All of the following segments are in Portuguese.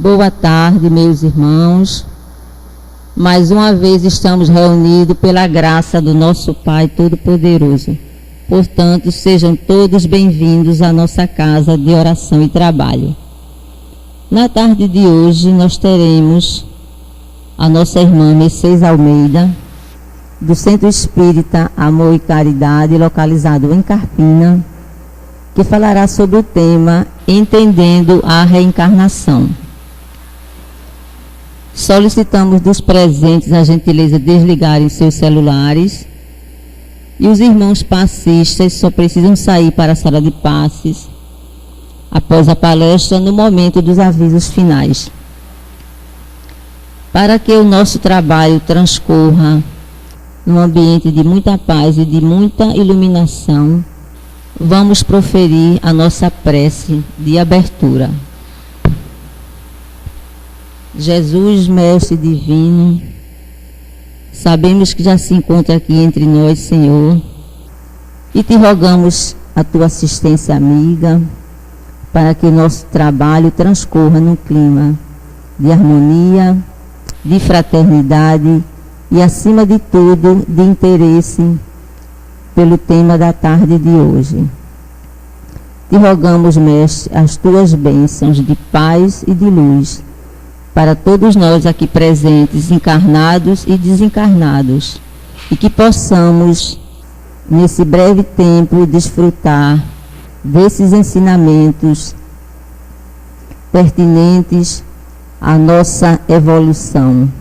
Boa tarde, meus irmãos. Mais uma vez estamos reunidos pela graça do nosso Pai Todo-Poderoso. Portanto, sejam todos bem-vindos à nossa casa de oração e trabalho. Na tarde de hoje, nós teremos a nossa irmã Mercedes Almeida, do Centro Espírita Amor e Caridade, localizado em Carpina, que falará sobre o tema Entendendo a Reencarnação. Solicitamos dos presentes a gentileza de desligarem seus celulares e os irmãos passistas só precisam sair para a sala de passes após a palestra no momento dos avisos finais. Para que o nosso trabalho transcorra num ambiente de muita paz e de muita iluminação, vamos proferir a nossa prece de abertura. Jesus, Mestre Divino, sabemos que já se encontra aqui entre nós, Senhor, e te rogamos a tua assistência amiga para que o nosso trabalho transcorra num clima de harmonia, de fraternidade e, acima de tudo, de interesse pelo tema da tarde de hoje. Te rogamos, Mestre, as tuas bênçãos de paz e de luz para todos nós aqui presentes, encarnados e desencarnados, e que possamos, nesse breve tempo, desfrutar desses ensinamentos pertinentes à nossa evolução.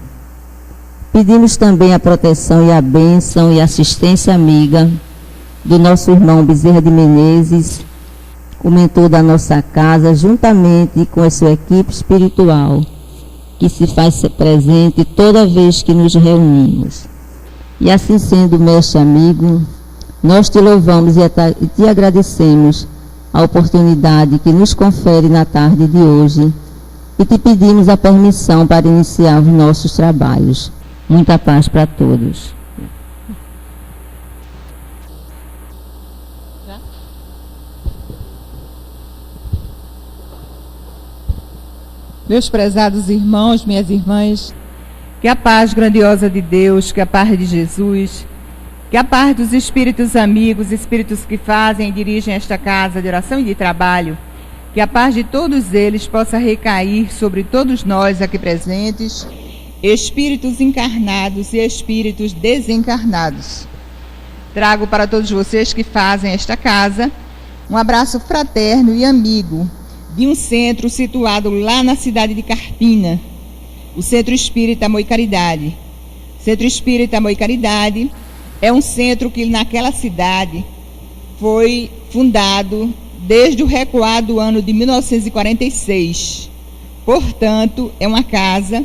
Pedimos também a proteção e a bênção e assistência amiga do nosso irmão Bezerra de Menezes, o mentor da nossa casa, juntamente com a sua equipe espiritual, que se faz presente toda vez que nos reunimos. E assim sendo, mestre amigo, nós te louvamos e te agradecemos a oportunidade que nos confere na tarde de hoje e te pedimos a permissão para iniciar os nossos trabalhos. Muita paz para todos. Meus prezados irmãos, minhas irmãs, que a paz grandiosa de Deus, que a paz de Jesus, que a paz dos espíritos amigos, espíritos que fazem e dirigem esta casa de oração e de trabalho, que a paz de todos eles possa recair sobre todos nós aqui presentes, espíritos encarnados e espíritos desencarnados. Trago para todos vocês que fazem esta casa um abraço fraterno e amigo de um centro situado lá na cidade de Carpina, o Centro Espírita Amor e Caridade. Centro Espírita Amor e Caridade é um centro que naquela cidade foi fundado desde o recuar do ano de 1946. Portanto, é uma casa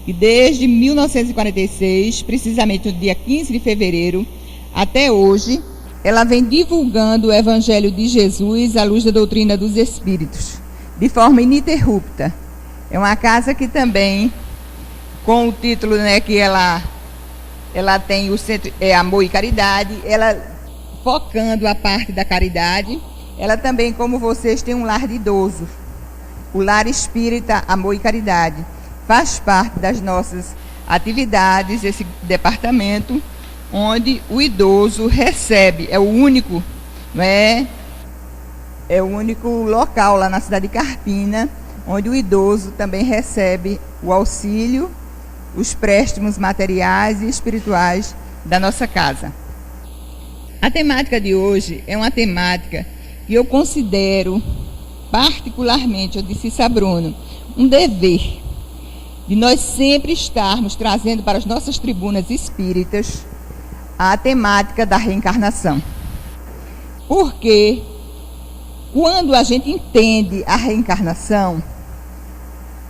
que desde 1946, precisamente no dia 15 de fevereiro, até hoje, ela vem divulgando o Evangelho de Jesus à luz da doutrina dos Espíritos, de forma ininterrupta. É uma casa que também, com o título, né, que ela tem o Centro Amor e Caridade, ela focando a parte da caridade, ela também, como vocês, tem um lar de idoso, o Lar Espírita Amor e Caridade. Faz parte das nossas atividades, esse departamento, onde o idoso recebe, é o único, né? É o único local lá na cidade de Carpina, onde o idoso também recebe o auxílio, os préstimos materiais e espirituais da nossa casa. A temática de hoje é uma temática que eu considero particularmente, eu disse isso a Bruno, um dever de nós sempre estarmos trazendo para as nossas tribunas espíritas a temática da reencarnação. Porque quando a gente entende a reencarnação,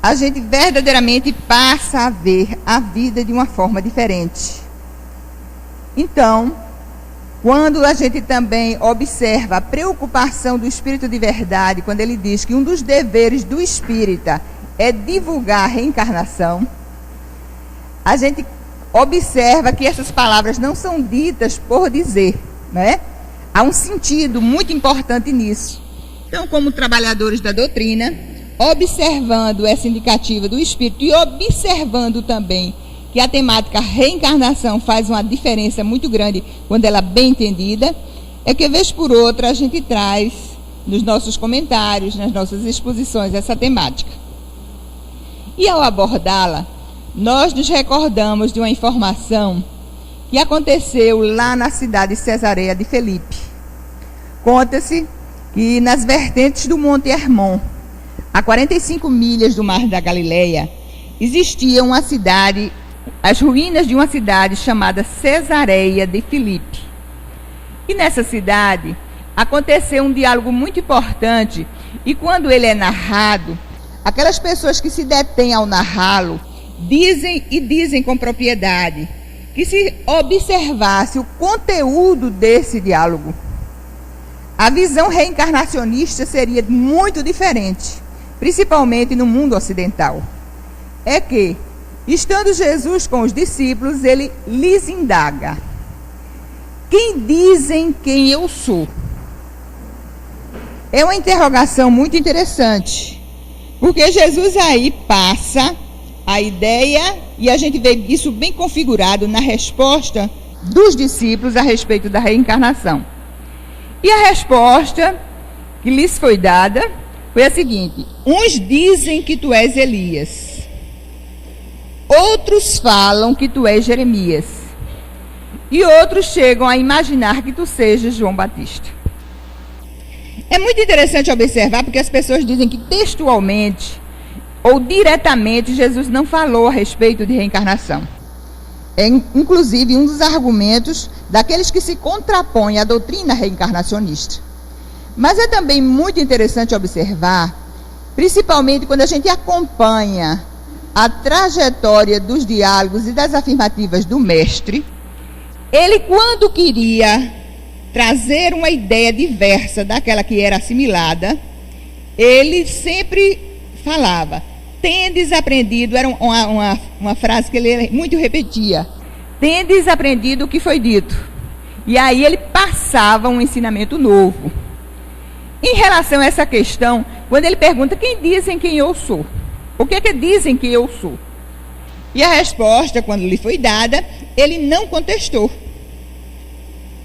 a gente verdadeiramente passa a ver a vida de uma forma diferente. Então, quando a gente também observa a preocupação do Espírito de Verdade, quando ele diz que um dos deveres do espírita é divulgar a reencarnação, a gente observa que essas palavras não são ditas por dizer, né? Há um sentido muito importante nisso. Então, como trabalhadores da doutrina, observando essa indicativa do Espírito e observando também que a temática reencarnação faz uma diferença muito grande quando ela é bem entendida, é que, vez por outra, a gente traz nos nossos comentários, nas nossas exposições, essa temática. E ao abordá-la, nós nos recordamos de uma informação que aconteceu lá na cidade de Cesareia de Filipe. Conta-se que nas vertentes do Monte Hermon, a 45 milhas do Mar da Galileia, existia uma cidade, as ruínas de uma cidade chamada Cesareia de Filipe. E nessa cidade aconteceu um diálogo muito importante, e quando ele é narrado, aquelas pessoas que se detêm ao narrá-lo dizem com propriedade que, se observasse o conteúdo desse diálogo, a visão reencarnacionista seria muito diferente, principalmente no mundo ocidental. É que, estando Jesus com os discípulos, ele lhes indaga: quem dizem quem eu sou? É uma interrogação muito interessante, porque Jesus aí passa a ideia, e a gente vê isso bem configurado na resposta dos discípulos a respeito da reencarnação. E a resposta que lhes foi dada foi a seguinte: uns dizem que tu és Elias, outros falam que tu és Jeremias, e outros chegam a imaginar que tu sejas João Batista. É muito interessante observar, porque as pessoas dizem que textualmente ou diretamente Jesus não falou a respeito de reencarnação. É inclusive um dos argumentos daqueles que se contrapõem à doutrina reencarnacionista. Mas é também muito interessante observar, principalmente quando a gente acompanha a trajetória dos diálogos e das afirmativas do mestre, ele, quando queria trazer uma ideia diversa daquela que era assimilada, ele sempre falava: tendes aprendido, era uma frase que ele muito repetia, tendes aprendido o que foi dito. E aí ele passava um ensinamento novo. Em relação a essa questão, quando ele pergunta: quem dizem quem eu sou? O que é que dizem que eu sou? E a resposta, quando lhe foi dada, ele não contestou.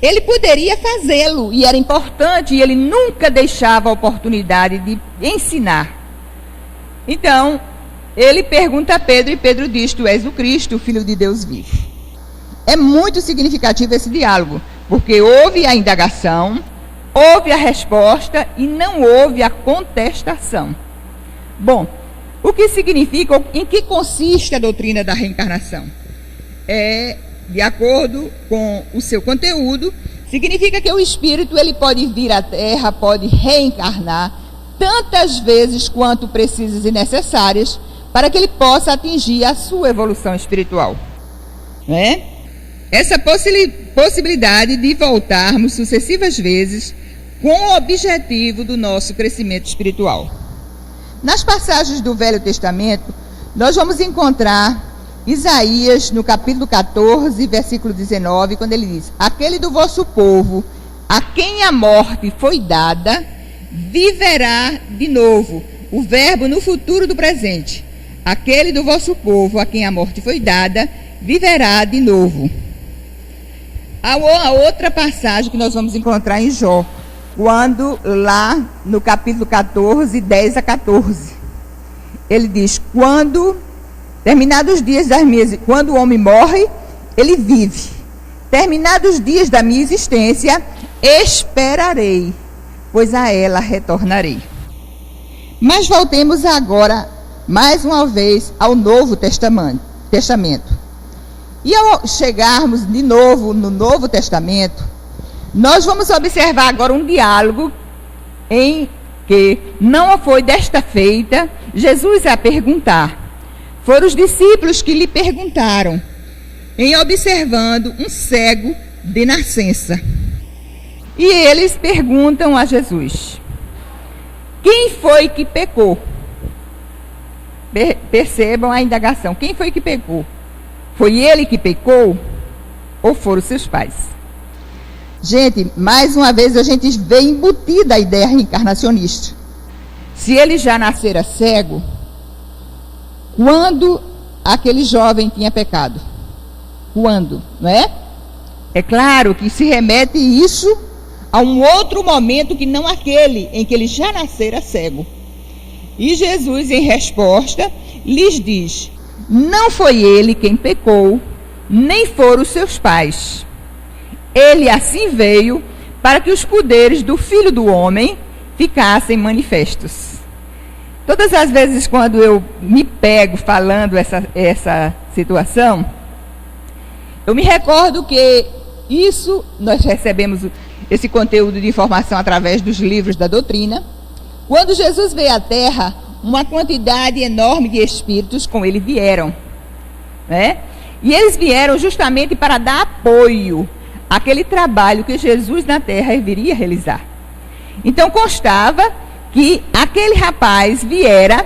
Ele poderia fazê-lo, e era importante, e ele nunca deixava a oportunidade de ensinar. Então, ele pergunta a Pedro, e Pedro diz: tu és o Cristo, o Filho de Deus vivo. É muito significativo esse diálogo, porque houve a indagação, houve a resposta e não houve a contestação. Bom, o que significa, em que consiste a doutrina da reencarnação? De acordo com o seu conteúdo, significa que o espírito ele pode vir à Terra, pode reencarnar tantas vezes quanto precisas e necessárias para que ele possa atingir a sua evolução espiritual. Né? Essa possibilidade de voltarmos sucessivas vezes com o objetivo do nosso crescimento espiritual. Nas passagens do Velho Testamento, nós vamos encontrar Isaías, no capítulo 14, versículo 19, quando ele diz: aquele do vosso povo, a quem a morte foi dada, viverá de novo. O verbo no futuro do presente. Aquele do vosso povo, a quem a morte foi dada, viverá de novo. A outra passagem que nós vamos encontrar em Jó, quando lá no capítulo 14, 10 a 14, ele diz: terminados os dias quando o homem morre, ele vive. Terminados os dias da minha existência, esperarei, pois a ela retornarei. Mas voltemos agora, mais uma vez, ao Novo Testamento. E ao chegarmos de novo no Novo Testamento, nós vamos observar agora um diálogo em que não foi desta feita Jesus a perguntar. Foram os discípulos que lhe perguntaram, em observando um cego de nascença. E eles perguntam a Jesus: quem foi que pecou? Percebam a indagação. Quem foi que pecou? Foi ele que pecou ou foram seus pais? Gente, mais uma vez a gente vê embutida a ideia reencarnacionista. se ele já nascera cego, quando aquele jovem tinha pecado? Quando, não é? É claro que se remete isso a um outro momento que não aquele em que ele já nascera cego. E Jesus, em resposta, lhes diz: não foi ele quem pecou, nem foram os seus pais. Ele assim veio para que os poderes do Filho do Homem ficassem manifestos. Todas as vezes quando eu me pego falando essa situação, eu me recordo que isso, nós recebemos esse conteúdo de informação através dos livros da doutrina. Quando Jesus veio à Terra, uma quantidade enorme de espíritos com ele vieram, né? E eles vieram justamente para dar apoio àquele trabalho que Jesus na Terra viria realizar. Então constava que aquele rapaz viera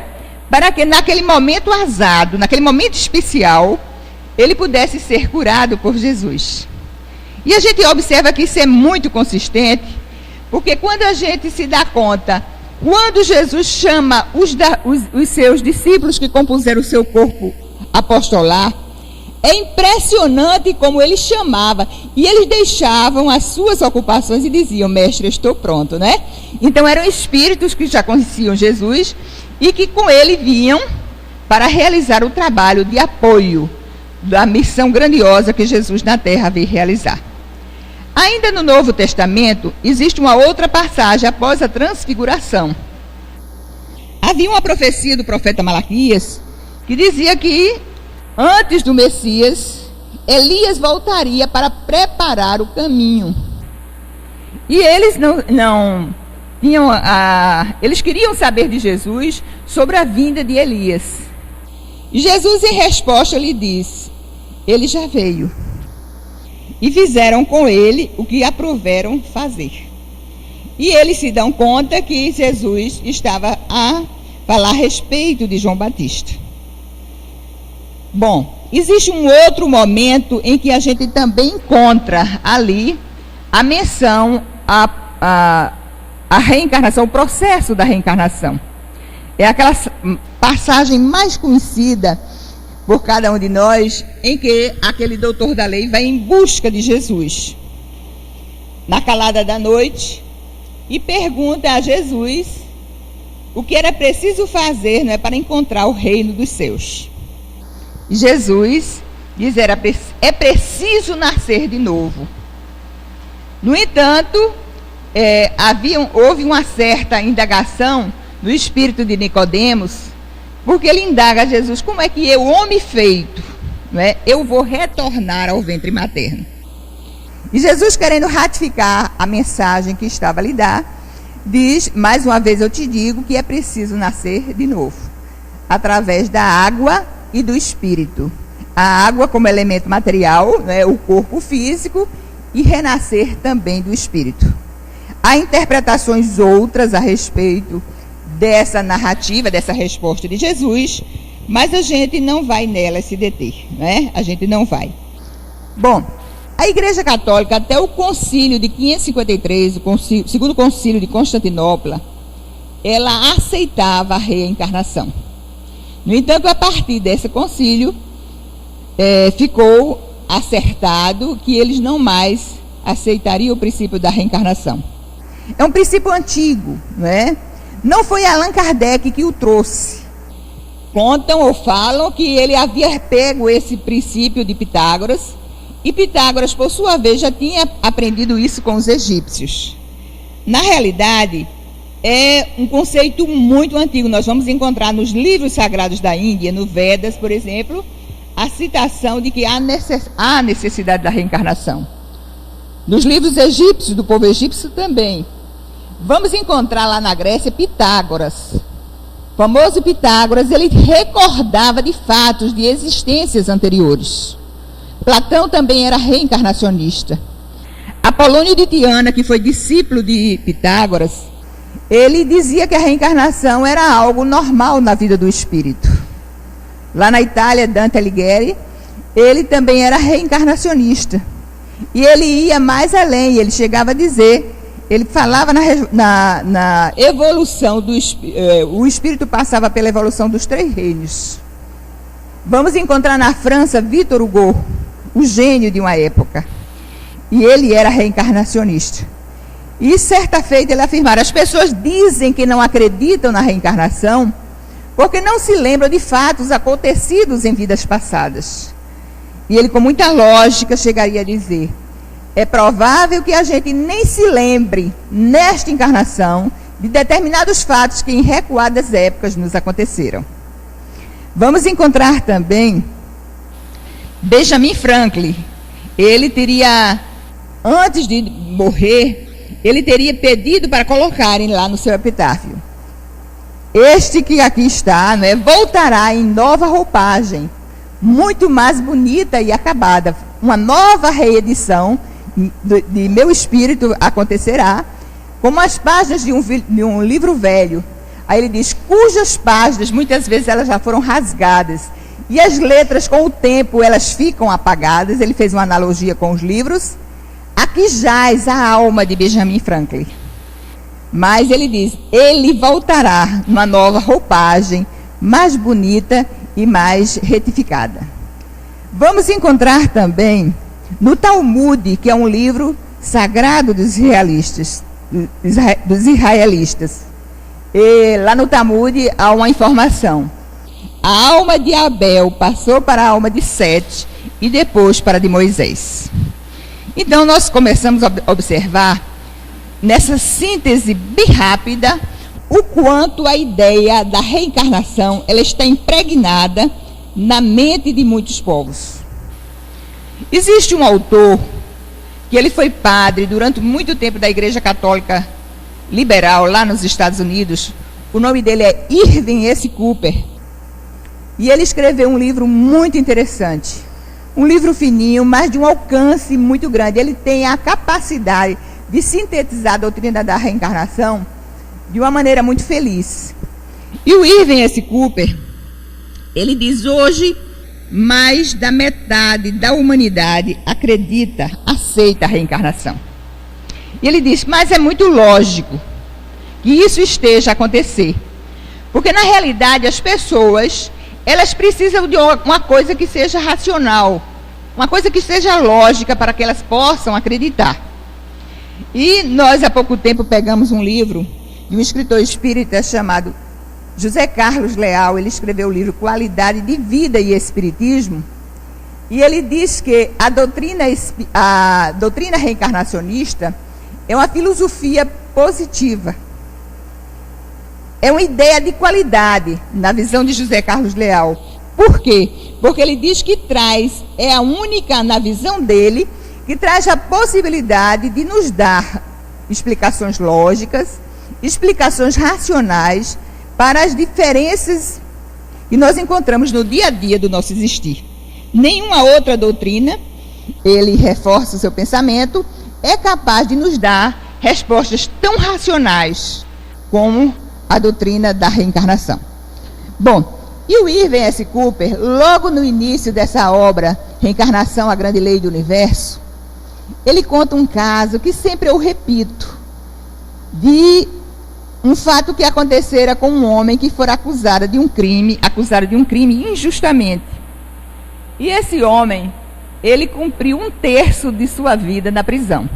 para que naquele momento azado, naquele momento especial, ele pudesse ser curado por Jesus. E a gente observa que isso é muito consistente, porque quando a gente se dá conta, quando Jesus chama os seus discípulos que compuseram o seu corpo apostolar, é impressionante como ele chamava, e eles deixavam as suas ocupações e diziam: mestre, estou pronto, né? Então eram espíritos que já conheciam Jesus e que com ele vinham para realizar o trabalho de apoio da missão grandiosa que Jesus na Terra veio realizar. Ainda no Novo Testamento, existe uma outra passagem após a transfiguração. Havia uma profecia do profeta Malaquias que dizia que antes do Messias, Elias voltaria para preparar o caminho. E eles não tinham eles queriam saber de Jesus sobre a vinda de Elias. E Jesus, em resposta, lhe disse: ele já veio. E fizeram com ele o que aprouveram fazer. E eles se dão conta que Jesus estava a falar a respeito de João Batista. Bom, existe um outro momento em que a gente também encontra ali a menção à reencarnação, o processo da reencarnação. É aquela passagem mais conhecida por cada um de nós, em que aquele doutor da lei vai em busca de Jesus na calada da noite e pergunta a Jesus o que era preciso fazer, não é, para encontrar o reino dos céus. Jesus diz: é preciso nascer de novo. No entanto, houve uma certa indagação no espírito de Nicodemos, porque ele indaga a Jesus: como é que eu, homem feito, né, eu vou retornar ao ventre materno? E Jesus, querendo ratificar a mensagem que estava a lhe dar, diz: mais uma vez eu te digo que é preciso nascer de novo, através da água e do espírito. A água como elemento material, né, o corpo físico, e renascer também do espírito. Há interpretações outras a respeito dessa narrativa, dessa resposta de Jesus, mas a gente não vai nela se deter, né? A gente não vai. Bom, a Igreja Católica, até o concílio de 553, o segundo concílio de Constantinopla, ela aceitava a reencarnação. No entanto, a partir desse concílio, ficou acertado que eles não mais aceitariam o princípio da reencarnação. É um princípio antigo, não é? Não foi Allan Kardec que o trouxe. Contam ou falam que ele havia pego esse princípio de Pitágoras, e Pitágoras, por sua vez, já tinha aprendido isso com os egípcios. Na realidade, é um conceito muito antigo. Nós vamos encontrar nos livros sagrados da Índia, no Vedas, por exemplo, a citação de que há necessidade da reencarnação. Nos livros egípcios, do povo egípcio também. Vamos encontrar lá na Grécia Pitágoras. O famoso Pitágoras, ele recordava de fatos de existências anteriores. Platão também era reencarnacionista. Apolônio de Tiana, que foi discípulo de Pitágoras, ele dizia que a reencarnação era algo normal na vida do espírito. Lá na Itália, Dante Alighieri, ele também era reencarnacionista. E ele ia mais além, ele chegava a dizer: ele falava na evolução o espírito passava pela evolução dos 3 reinos. Vamos encontrar na França Victor Hugo, o gênio de uma época. E ele era reencarnacionista. E certa feita ele afirmara: as pessoas dizem que não acreditam na reencarnação porque não se lembram de fatos acontecidos em vidas passadas. E ele, com muita lógica, chegaria a dizer: é provável que a gente nem se lembre, nesta encarnação, de determinados fatos que em recuadas épocas nos aconteceram. Vamos encontrar também Benjamin Franklin. Ele teria, antes de morrer, ele teria pedido para colocarem lá no seu epitáfio: este que aqui está, né, voltará em nova roupagem, muito mais bonita e acabada. Uma nova reedição de meu espírito acontecerá, como as páginas de um livro velho. Aí ele diz: cujas páginas, muitas vezes elas já foram rasgadas, e as letras, com o tempo, elas ficam apagadas. Ele fez uma analogia com os livros. Aqui jaz a alma de Benjamin Franklin. Mas ele diz: ele voltará numa nova roupagem, mais bonita e mais retificada. Vamos encontrar também no Talmud, que é um livro sagrado dos israelitas. E lá no Talmud há uma informação: a alma de Abel passou para a alma de Sete e depois para a de Moisés. Então nós começamos a observar, nessa síntese bem rápida, o quanto a ideia da reencarnação ela está impregnada na mente de muitos povos. Existe um autor que ele foi padre durante muito tempo da Igreja Católica Liberal lá nos Estados Unidos. O nome dele é Irving S. Cooper. E ele escreveu um livro muito interessante. Um livro fininho, mas de um alcance muito grande. Ele tem a capacidade de sintetizar a doutrina da reencarnação de uma maneira muito feliz. E o Irving S. Cooper, ele diz: hoje, mais da metade da humanidade acredita, aceita a reencarnação. E ele diz: mas é muito lógico que isso esteja a acontecer. Porque, na realidade, as pessoas, elas precisam de uma coisa que seja racional, uma coisa que seja lógica para que elas possam acreditar. E nós, há pouco tempo, pegamos um livro de um escritor espírita chamado José Carlos Leal. Ele escreveu o livro Qualidade de Vida e Espiritismo. E ele diz que a doutrina reencarnacionista é uma filosofia positiva. É uma ideia de qualidade, na visão de José Carlos Leal. Por quê? Porque ele diz que é a única, na visão dele, que traz a possibilidade de nos dar explicações lógicas, explicações racionais para as diferenças que nós encontramos no dia a dia do nosso existir. Nenhuma outra doutrina, ele reforça o seu pensamento, é capaz de nos dar respostas tão racionais como a doutrina da reencarnação. Bom, e o Irving S. Cooper, logo no início dessa obra, Reencarnação, a Grande Lei do Universo, ele conta um caso que sempre eu repito, de um fato que acontecera com um homem que fora acusado de um crime injustamente. E esse homem, ele cumpriu 1/3 de sua vida na prisão.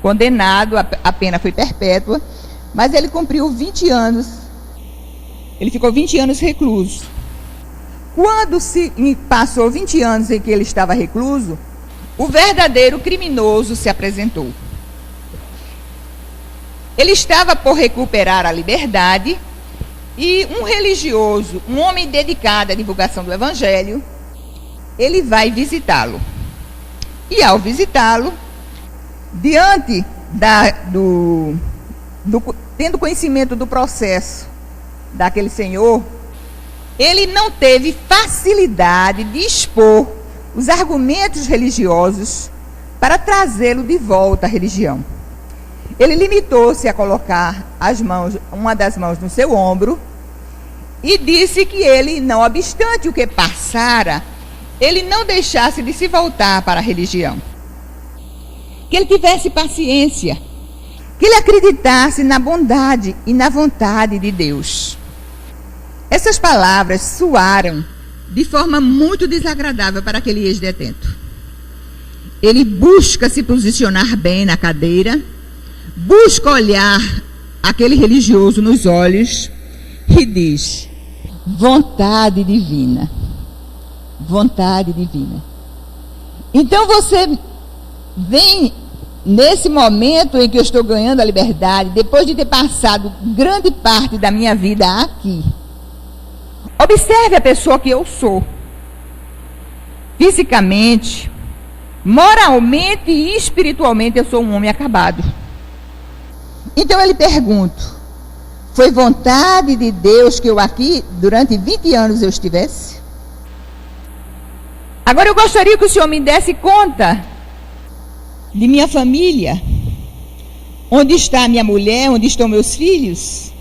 Condenado, a pena foi perpétua, mas ele cumpriu 20 anos. Ele ficou 20 anos recluso. Quando se passou 20 anos em que ele estava recluso, o verdadeiro criminoso se apresentou. Ele estava por recuperar a liberdade e um religioso, um homem dedicado à divulgação do Evangelho, ele vai visitá-lo. E ao visitá-lo, diante tendo conhecimento do processo daquele senhor, ele não teve facilidade de expor os argumentos religiosos para trazê-lo de volta à religião. Ele limitou-se a colocar uma das mãos no seu ombro e disse que ele, não obstante o que passara, ele não deixasse de se voltar para a religião. Que ele tivesse paciência, que ele acreditasse na bondade e na vontade de Deus. Essas palavras soaram de forma muito desagradável para aquele ex-detento. Ele busca se posicionar bem na cadeira, busca olhar aquele religioso nos olhos e diz: vontade divina. Vontade divina. Então você vem nesse momento em que eu estou ganhando a liberdade, depois de ter passado grande parte da minha vida aqui. Observe a pessoa que eu sou. Fisicamente, moralmente e espiritualmente eu sou um homem acabado. Então eu lhe pergunto: foi vontade de Deus que eu aqui, durante 20 anos, eu estivesse? Agora eu gostaria que o senhor me desse conta de minha família. Onde está minha mulher, onde estão meus filhos?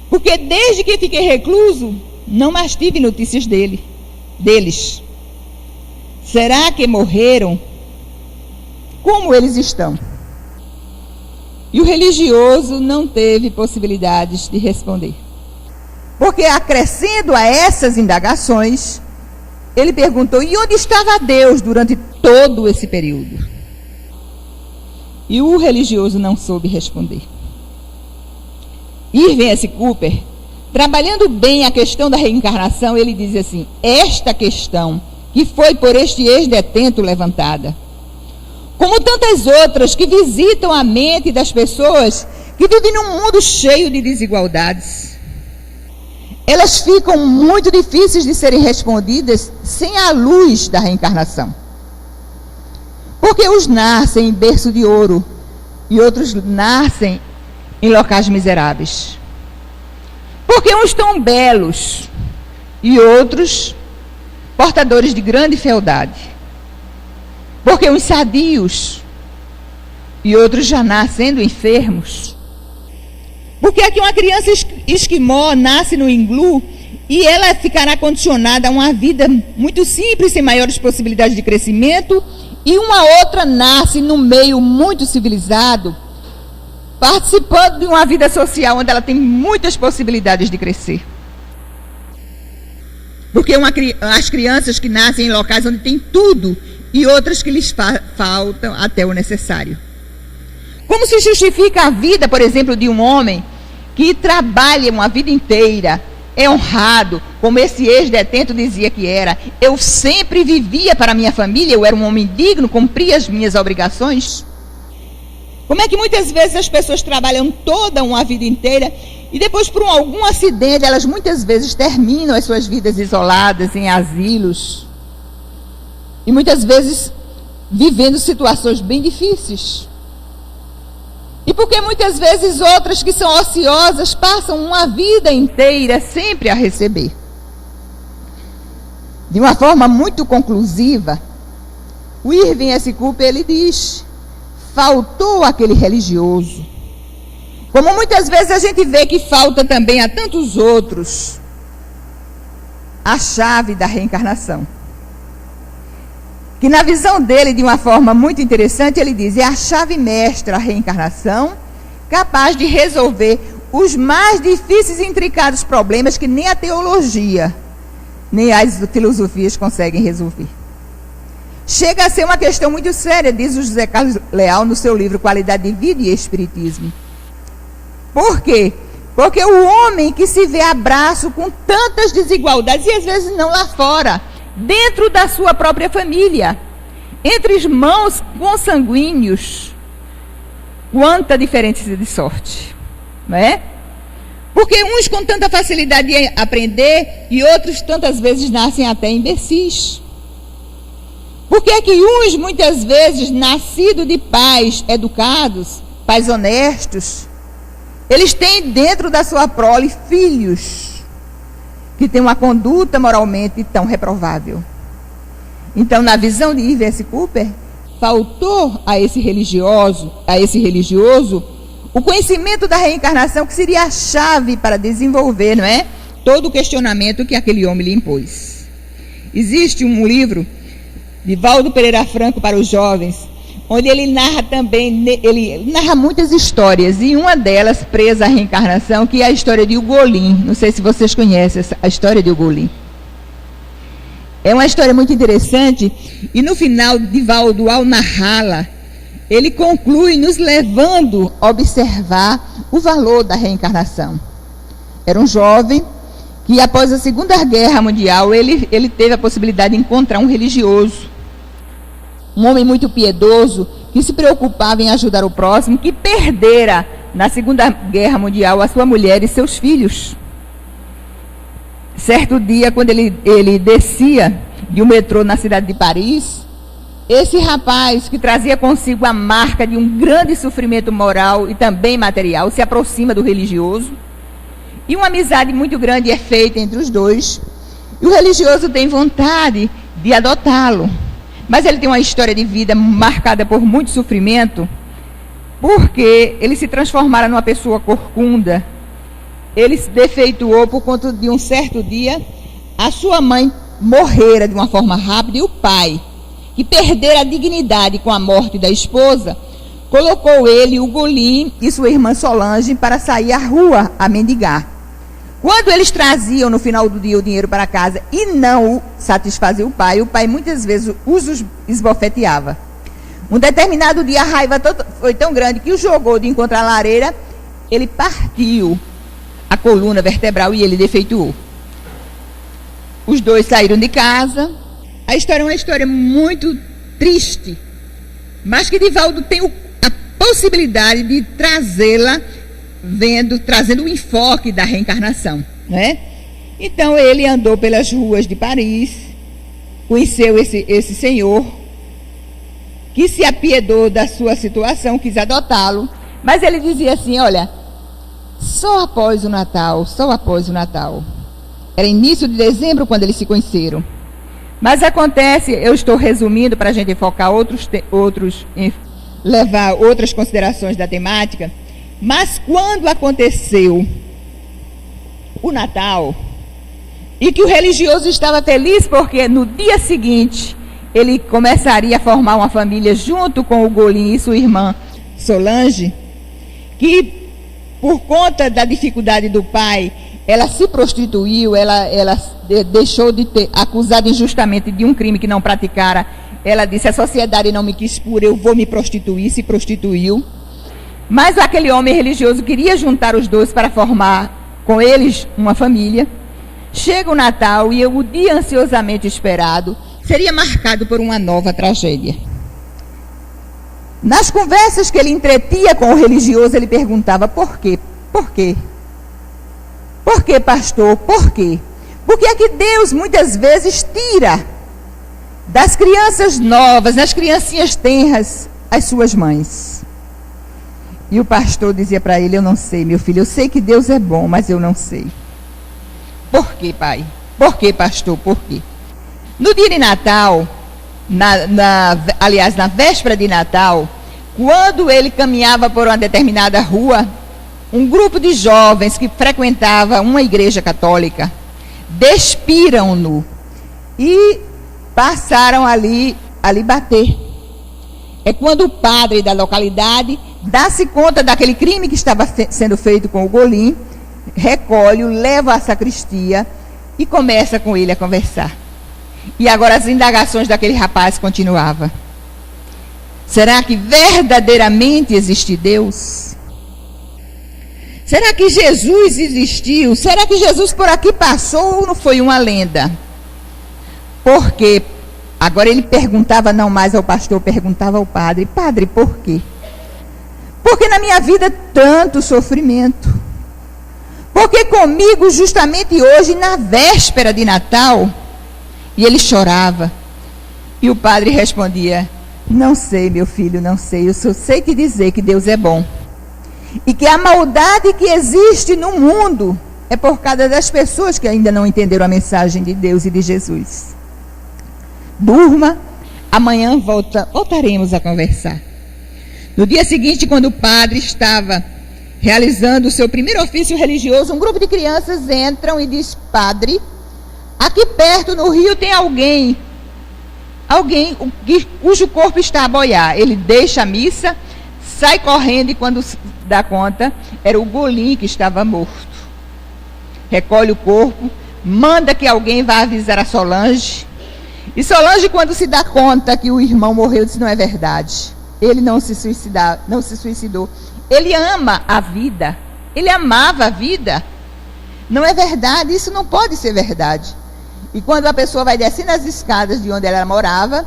Porque desde que fiquei recluso, não mais tive notícias deles. Será que morreram? Como eles estão? E o religioso não teve possibilidades de responder. Porque acrescendo a essas indagações, ele perguntou: e onde estava Deus durante todo esse período? E o religioso não soube responder. Irving S. Cooper, trabalhando bem a questão da reencarnação, ele diz assim: esta questão que foi por este ex-detento levantada, como tantas outras que visitam a mente das pessoas que vivem num mundo cheio de desigualdades, elas ficam muito difíceis de serem respondidas sem a luz da reencarnação. Porque uns nascem em berço de ouro e outros nascem em locais miseráveis. Porque uns tão belos e outros portadores de grande fealdade. Porque uns sadios e outros já nascendo enfermos. Porque aqui uma criança esquimó nasce no iglu e ela ficará condicionada a uma vida muito simples, sem maiores possibilidades de crescimento, e uma outra nasce num meio muito civilizado, participando de uma vida social onde ela tem muitas possibilidades de crescer. Porque as crianças que nascem em locais onde tem tudo e outras que lhes faltam até o necessário. Como se justifica a vida, por exemplo, de um homem que trabalha uma vida inteira, é honrado, como esse ex-detento dizia que era: eu sempre vivia para a minha família, eu era um homem digno, cumpria as minhas obrigações? Como é que muitas vezes as pessoas trabalham toda uma vida inteira e depois, por algum acidente, elas muitas vezes terminam as suas vidas isoladas em asilos e muitas vezes vivendo situações bem difíceis? E porque muitas vezes outras que são ociosas passam uma vida inteira sempre a receber? De uma forma muito conclusiva, o Irving S. Cooper, ele diz: faltou aquele religioso. Como muitas vezes a gente vê que falta também a tantos outros a chave da reencarnação. Que na visão dele, de uma forma muito interessante, ele diz: é a chave mestra, a reencarnação, capaz de resolver os mais difíceis e intricados problemas que nem a teologia, nem as filosofias conseguem resolver. Chega a ser uma questão muito séria, diz o José Carlos Leal no seu livro Qualidade de Vida e Espiritismo. Por quê? Porque o homem que se vê a braço com tantas desigualdades, e às vezes não lá fora, dentro da sua própria família, entre irmãos consanguíneos, quanta diferença de sorte, não é? Porque uns com tanta facilidade de aprender e outros tantas vezes nascem até imbecis. Porque é que uns muitas vezes, nascidos de pais educados, pais honestos, eles têm dentro da sua prole filhos que têm uma conduta moralmente tão reprovável. Então, na visão de Irving S. Cooper, faltou a esse religioso o conhecimento da reencarnação, que seria a chave para desenvolver, não é, todo o questionamento que aquele homem lhe impôs. Existe um livro de Valdo Pereira Franco para os jovens, onde ele narra também, ele narra muitas histórias, e uma delas, presa à reencarnação, que é a história de Ugolin. Não sei se vocês conhecem a história de Ugolin. É uma história muito interessante, e no final, Divaldo, ao narrá-la, ele conclui nos levando a observar o valor da reencarnação. Era um jovem que, após a Segunda Guerra Mundial, ele teve a possibilidade de encontrar um religioso, um homem muito piedoso, que se preocupava em ajudar o próximo, que perdera na Segunda Guerra Mundial a sua mulher e seus filhos. Certo dia, quando ele descia de um metrô na cidade de Paris, esse rapaz, que trazia consigo a marca de um grande sofrimento moral e também material, se aproxima do religioso, e uma amizade muito grande é feita entre os dois, e o religioso tem vontade de adotá-lo. Mas ele tem uma história de vida marcada por muito sofrimento, porque ele se transformara numa pessoa corcunda. Ele se defeituou por conta de um certo dia, a sua mãe morrera de uma forma rápida, e o pai, que perdera a dignidade com a morte da esposa, colocou ele, Ugolin e sua irmã Solange, para sair à rua a mendigar. Quando eles traziam no final do dia o dinheiro para casa e não satisfazia o pai muitas vezes os esbofeteava. Um determinado dia a raiva foi tão grande que o jogou de encontrar a lareira, ele partiu a coluna vertebral e ele defeituou. Os dois saíram de casa. A história é uma história muito triste, mas que Divaldo tem a possibilidade de trazê-la, trazendo o enfoque da reencarnação, né? Então ele andou pelas ruas de Paris, conheceu esse senhor, que se apiedou da sua situação, quis adotá-lo, mas ele dizia assim: olha, só após o Natal. Era início de dezembro quando eles se conheceram. Mas acontece, eu estou resumindo para a gente focar levar outras considerações da temática, mas quando aconteceu o Natal, e que o religioso estava feliz porque no dia seguinte ele começaria a formar uma família junto com o Ugolin e sua irmã Solange, que por conta da dificuldade do pai, ela se prostituiu, ela deixou de ter, acusada injustamente de um crime que não praticara. Ela disse: a sociedade não me quis pura, eu vou me prostituir, se prostituiu. Mas aquele homem religioso queria juntar os dois para formar com eles uma família. Chega o Natal e o dia ansiosamente esperado seria marcado por uma nova tragédia. Nas conversas que ele entretia com o religioso, ele perguntava: por quê? Por quê? Por quê, pastor? Por quê? Porque é que Deus muitas vezes tira das crianças novas, das criancinhas tenras, as suas mães. E o pastor dizia para ele: eu não sei, meu filho, eu sei que Deus é bom, mas eu não sei. Por quê, pai? Por quê, pastor? Por quê? No dia de Natal, aliás, na véspera de Natal, quando ele caminhava por uma determinada rua, um grupo de jovens que frequentava uma igreja católica despiram-no e passaram ali bater. É quando o padre da localidade dá-se conta daquele crime que estava sendo feito com o Ugolin, recolhe-o, leva à sacristia e começa com ele a conversar. E agora as indagações daquele rapaz continuavam. Será que verdadeiramente existe Deus? Será que Jesus existiu? Será que Jesus por aqui passou ou não foi uma lenda? Porque agora ele perguntava não mais ao pastor, perguntava ao padre: padre, por quê? Porque na minha vida tanto sofrimento. Porque comigo justamente hoje, na véspera de Natal. E ele chorava. E o padre respondia: não sei, meu filho, não sei. Eu só sei te dizer que Deus é bom. E que a maldade que existe no mundo é por causa das pessoas que ainda não entenderam a mensagem de Deus e de Jesus. Durma, amanhã voltaremos a conversar. No dia seguinte, quando o padre estava realizando o seu primeiro ofício religioso, um grupo de crianças entram e diz: padre, aqui perto no rio tem alguém alguém cujo corpo está a boiar. Ele deixa a missa, sai correndo e quando se dá conta, era o Golim que estava morto. Recolhe o corpo, manda que alguém vá avisar a Solange. E Solange, quando se dá conta que o irmão morreu, diz: não é verdade. Ele não se suicidou. Ele ama a vida. Ele amava a vida. Não é verdade, isso não pode ser verdade. E quando a pessoa vai descendo as escadas de onde ela morava,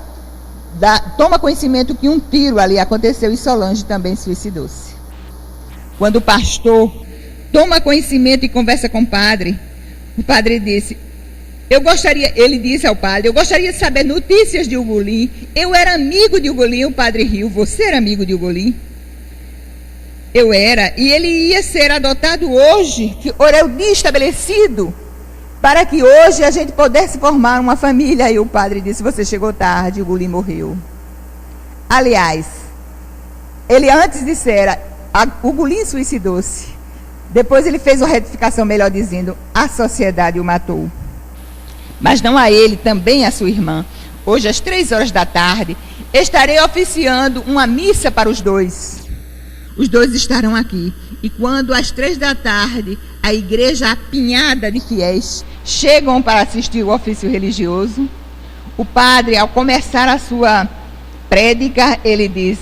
toma conhecimento que um tiro ali aconteceu e Solange também suicidou-se. Quando o pastor toma conhecimento e conversa com o padre disse: ele disse ao padre: eu gostaria de saber notícias de Ugolin. Eu era amigo de Ugolin. O padre riu: você era amigo de Ugolin? Eu era, e ele ia ser adotado hoje, era o dia estabelecido, para que hoje a gente pudesse formar uma família. E o padre disse: você chegou tarde, Ugolin morreu. Aliás, ele antes dissera: Ugolin suicidou-se. Depois ele fez uma retificação, melhor dizendo: a sociedade o matou. Mas não a ele, também a sua irmã. Hoje, às 3 da tarde, estarei oficiando uma missa para os dois. Os dois estarão aqui. E quando, às 3 da tarde, a igreja apinhada de fiéis chegam para assistir o ofício religioso, o padre, ao começar a sua prédica, ele diz: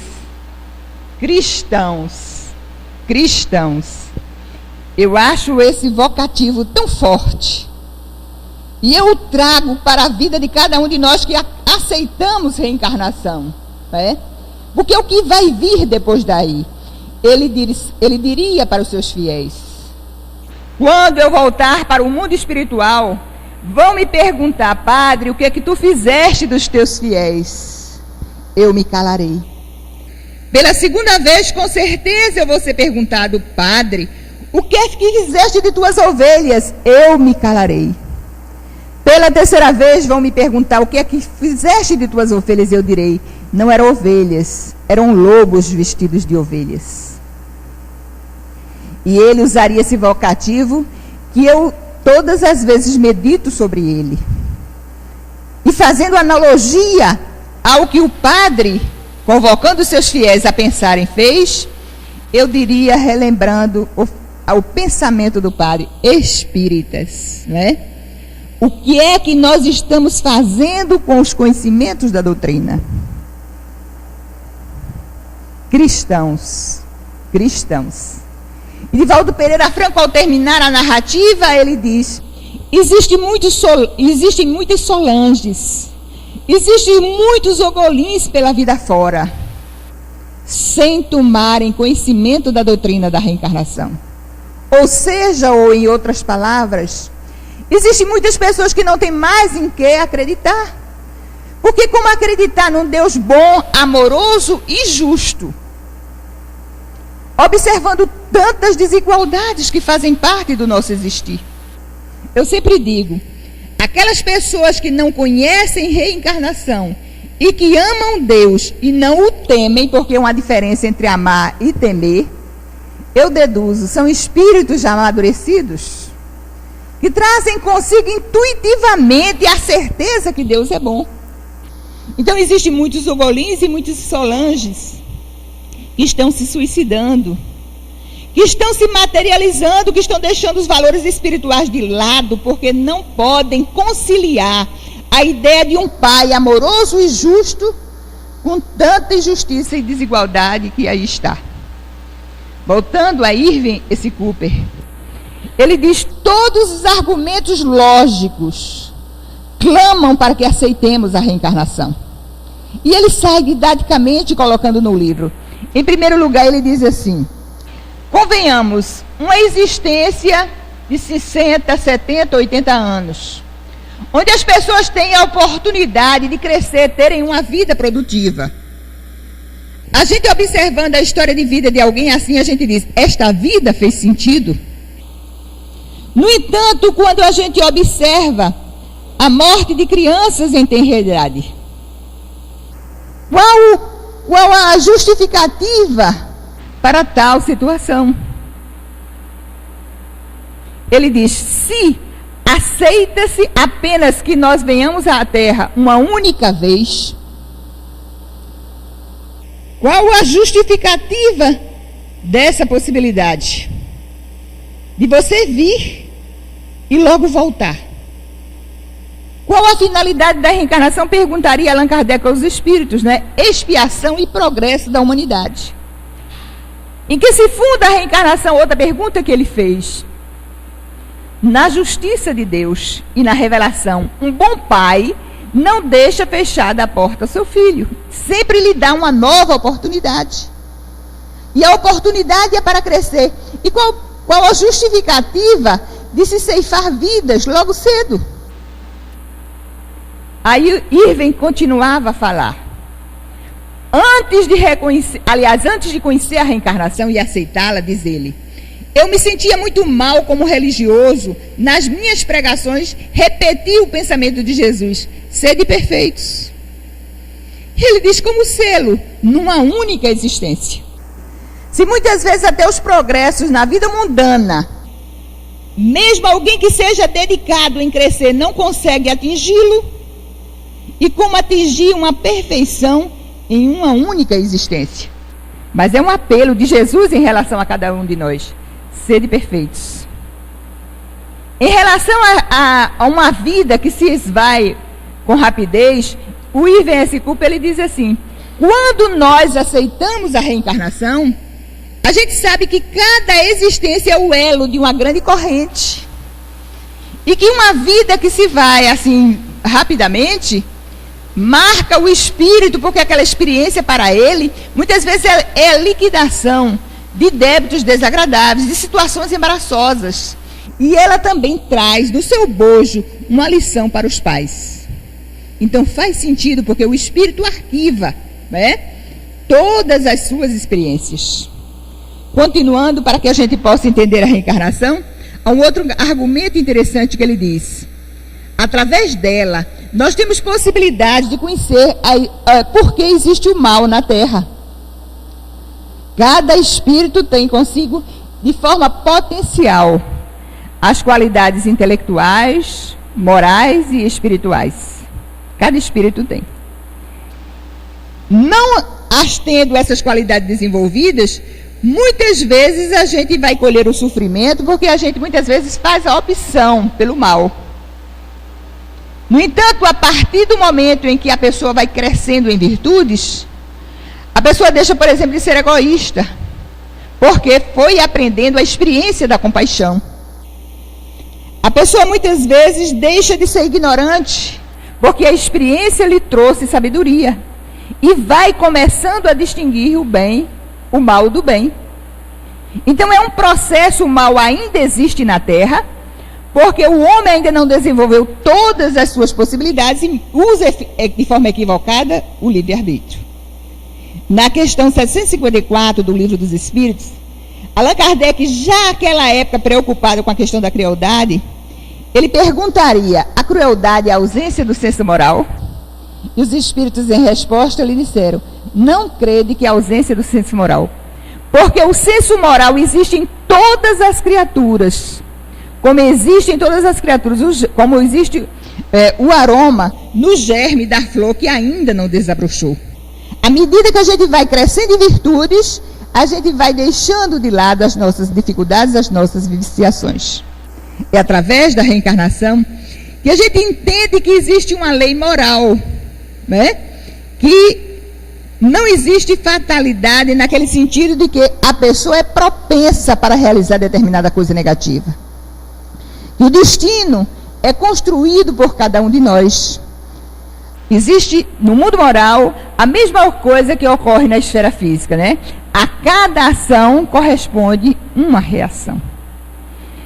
cristãos, eu acho esse vocativo tão forte. E eu o trago para a vida de cada um de nós que aceitamos reencarnação. Né? Porque o que vai vir depois daí? Ele diria para os seus fiéis: quando eu voltar para o mundo espiritual, vão me perguntar: padre, o que é que tu fizeste dos teus fiéis? Eu me calarei. Pela segunda vez, com certeza, eu vou ser perguntado: padre, o que é que fizeste de tuas ovelhas? Eu me calarei. Pela terceira vez vão me perguntar: o que é que fizeste de tuas ovelhas? Eu direi: não eram ovelhas, eram lobos vestidos de ovelhas. E ele usaria esse vocativo que eu todas as vezes medito sobre ele. E fazendo analogia ao que o padre, convocando seus fiéis a pensarem, fez, eu diria, relembrando ao pensamento do padre: espíritas, né? O que é que nós estamos fazendo com os conhecimentos da doutrina? Cristãos. E Divaldo Pereira Franco, ao terminar a narrativa, ele diz: existem muitas Solanges, existem muitos Ogolins pela vida fora, sem tomarem conhecimento da doutrina da reencarnação. Ou seja, ou em outras palavras, existem muitas pessoas que não têm mais em que acreditar. Porque como acreditar num Deus bom, amoroso e justo? Observando tantas desigualdades que fazem parte do nosso existir. Eu sempre digo, aquelas pessoas que não conhecem reencarnação e que amam Deus e não o temem, porque há uma diferença entre amar e temer, eu deduzo, são espíritos já amadurecidos, que trazem consigo intuitivamente a certeza que Deus é bom. Então existem muitos Ogolins e muitos Solanges que estão se suicidando, que estão se materializando, que estão deixando os valores espirituais de lado, porque não podem conciliar a ideia de um pai amoroso e justo com tanta injustiça e desigualdade que aí está. Voltando a Irving S. Cooper, ele diz: todos os argumentos lógicos clamam para que aceitemos a reencarnação. E ele sai didaticamente colocando no livro. Em primeiro lugar, ele diz assim: convenhamos, uma existência de 60, 70, 80 anos, onde as pessoas têm a oportunidade de crescer, terem uma vida produtiva. A gente observando a história de vida de alguém assim, a gente diz: esta vida fez sentido? No entanto, quando a gente observa a morte de crianças em tenra idade, qual a justificativa para tal situação? Ele diz: se Aceita-se apenas que nós venhamos à Terra uma única vez? Qual a justificativa dessa possibilidade? De você vir e logo voltar. Qual a finalidade da reencarnação? Perguntaria Allan Kardec aos espíritos, né? Expiação e progresso da humanidade. Em que se funda a reencarnação? Outra pergunta que ele fez. Na justiça de Deus e na revelação. Um bom pai não deixa fechada a porta ao seu filho. Sempre lhe dá uma nova oportunidade. E a oportunidade é para crescer. E qual a justificativa de se ceifar vidas logo cedo? Aí Irving continuava a falar. Antes de conhecer a reencarnação e aceitá-la, diz ele, eu me sentia muito mal como religioso. Nas minhas pregações, repeti o pensamento de Jesus: sede perfeitos. Ele diz como sê-lo numa única existência. Se muitas vezes até os progressos na vida mundana, mesmo alguém que seja dedicado em crescer não consegue atingi-lo, e como atingir uma perfeição em uma única existência? Mas é um apelo de Jesus em relação a cada um de nós. Sede perfeitos. Em relação a uma vida que se esvai com rapidez, o Irving S. Cooper, ele diz assim: quando nós aceitamos a reencarnação, a gente sabe que cada existência é o elo de uma grande corrente. E que uma vida que se vai assim rapidamente marca o espírito, porque aquela experiência para ele, muitas vezes é a liquidação de débitos desagradáveis, de situações embaraçosas. E ela também traz do seu bojo uma lição para os pais. Então faz sentido, porque o espírito arquiva, né, todas as suas experiências. Continuando, para que a gente possa entender a reencarnação, há um outro argumento interessante que ele diz: através dela, nós temos possibilidade de conhecer por que existe o mal na Terra. Cada espírito tem consigo, de forma potencial, as qualidades intelectuais, morais e espirituais. Cada espírito tem. Não as tendo essas qualidades desenvolvidas, muitas vezes a gente vai colher o sofrimento, porque a gente muitas vezes faz a opção pelo mal. No entanto, a partir do momento em que a pessoa vai crescendo em virtudes, a pessoa deixa, por exemplo, de ser egoísta, porque foi aprendendo a experiência da compaixão. A pessoa muitas vezes deixa de ser ignorante, porque a experiência lhe trouxe sabedoria, e vai começando a distinguir o bem, o mal do bem. Então é um processo, o mal ainda existe na Terra, porque o homem ainda não desenvolveu todas as suas possibilidades e usa de forma equivocada o livre-arbítrio. Na questão 754 do Livro dos Espíritos, Allan Kardec, já naquela época preocupado com a questão da crueldade, ele perguntaria: a crueldade é a ausência do senso moral? E os espíritos, em resposta, lhe disseram: não crede que é a ausência do senso moral, porque o senso moral existe em todas as criaturas. Como existe em todas as criaturas, como existe o aroma no germe da flor que ainda não desabrochou. À medida que a gente vai crescendo em virtudes, a gente vai deixando de lado as nossas dificuldades, as nossas viciações. É através da reencarnação que a gente entende que existe uma lei moral, né? Que não existe fatalidade naquele sentido de que a pessoa é propensa para realizar determinada coisa negativa. E o destino é construído por cada um de nós. Existe no mundo moral a mesma coisa que ocorre na esfera física, né? A cada ação corresponde uma reação.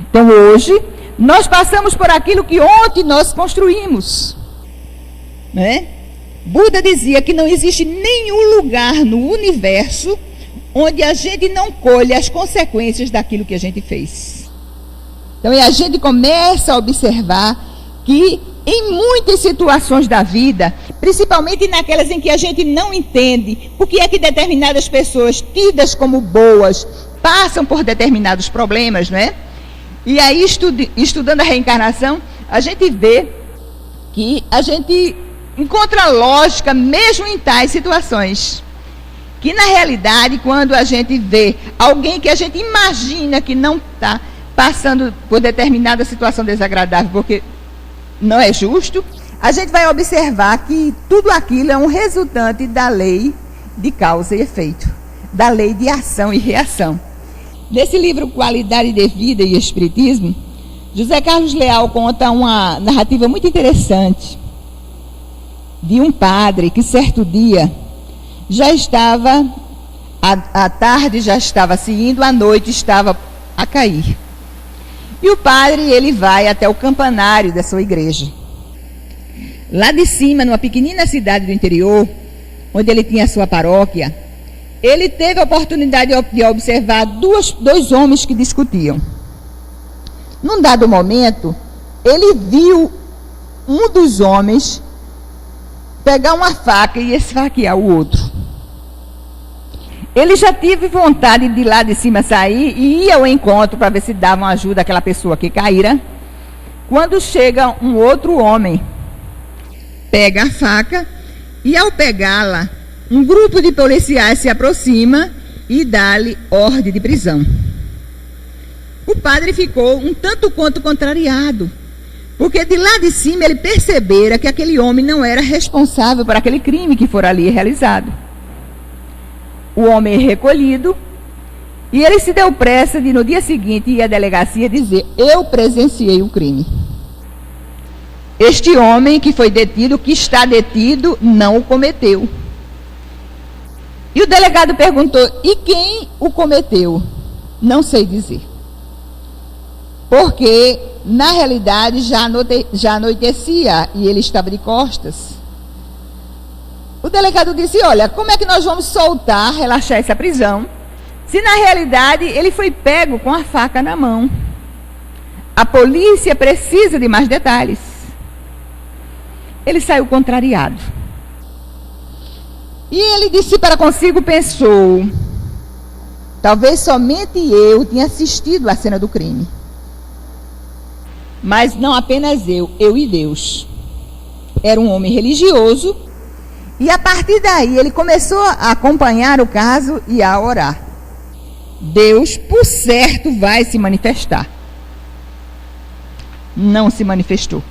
Então hoje, nós passamos por aquilo que ontem nós construímos, né? Buda dizia que não existe nenhum lugar no universo onde a gente não colhe as consequências daquilo que a gente fez. Então, a gente começa a observar que em muitas situações da vida, principalmente naquelas em que a gente não entende por que é que determinadas pessoas tidas como boas passam por determinados problemas, né? E aí, estudando a reencarnação, a gente vê que a gente encontra lógica mesmo em tais situações. Que na realidade, quando a gente vê alguém que a gente imagina que não está passando por determinada situação desagradável, porque não é justo, a gente vai observar que tudo aquilo é um resultante da lei de causa e efeito, da lei de ação e reação. Nesse livro Qualidade de Vida e Espiritismo, José Carlos Leal conta uma narrativa muito interessante de um padre que certo dia já estava, a tarde já estava se indo, a noite estava a cair. E o padre, ele vai até o campanário da sua igreja. Lá de cima, numa pequenina cidade do interior, onde ele tinha a sua paróquia, ele teve a oportunidade de observar dois homens que discutiam. Num dado momento, ele viu um dos homens pegar uma faca e esfaquear o outro. Ele já teve vontade de lá de cima sair e ir ao encontro para ver se davam ajuda àquela pessoa que caíra. Quando chega um outro homem, pega a faca e, ao pegá-la, um grupo de policiais se aproxima e dá-lhe ordem de prisão. O padre ficou um tanto quanto contrariado, porque de lá de cima ele percebera que aquele homem não era responsável por aquele crime que fora ali realizado. O homem é recolhido e ele se deu pressa de no dia seguinte ir à delegacia dizer: eu presenciei o crime. Este homem que foi detido, que está detido, não o cometeu. E o delegado perguntou: e quem o cometeu? Não sei dizer. Porque, na realidade, já anoitecia e ele estava de costas. O delegado disse: olha, como é que nós vamos soltar, relaxar essa prisão, se na realidade ele foi pego com a faca na mão? A polícia precisa de mais detalhes. Ele saiu contrariado. E ele disse para consigo, pensou: talvez somente eu tenha assistido à cena do crime. Mas não apenas eu e Deus. Era um homem religioso. E a partir daí ele começou a acompanhar o caso e a orar. Deus, por certo, vai se manifestar. Não se manifestou.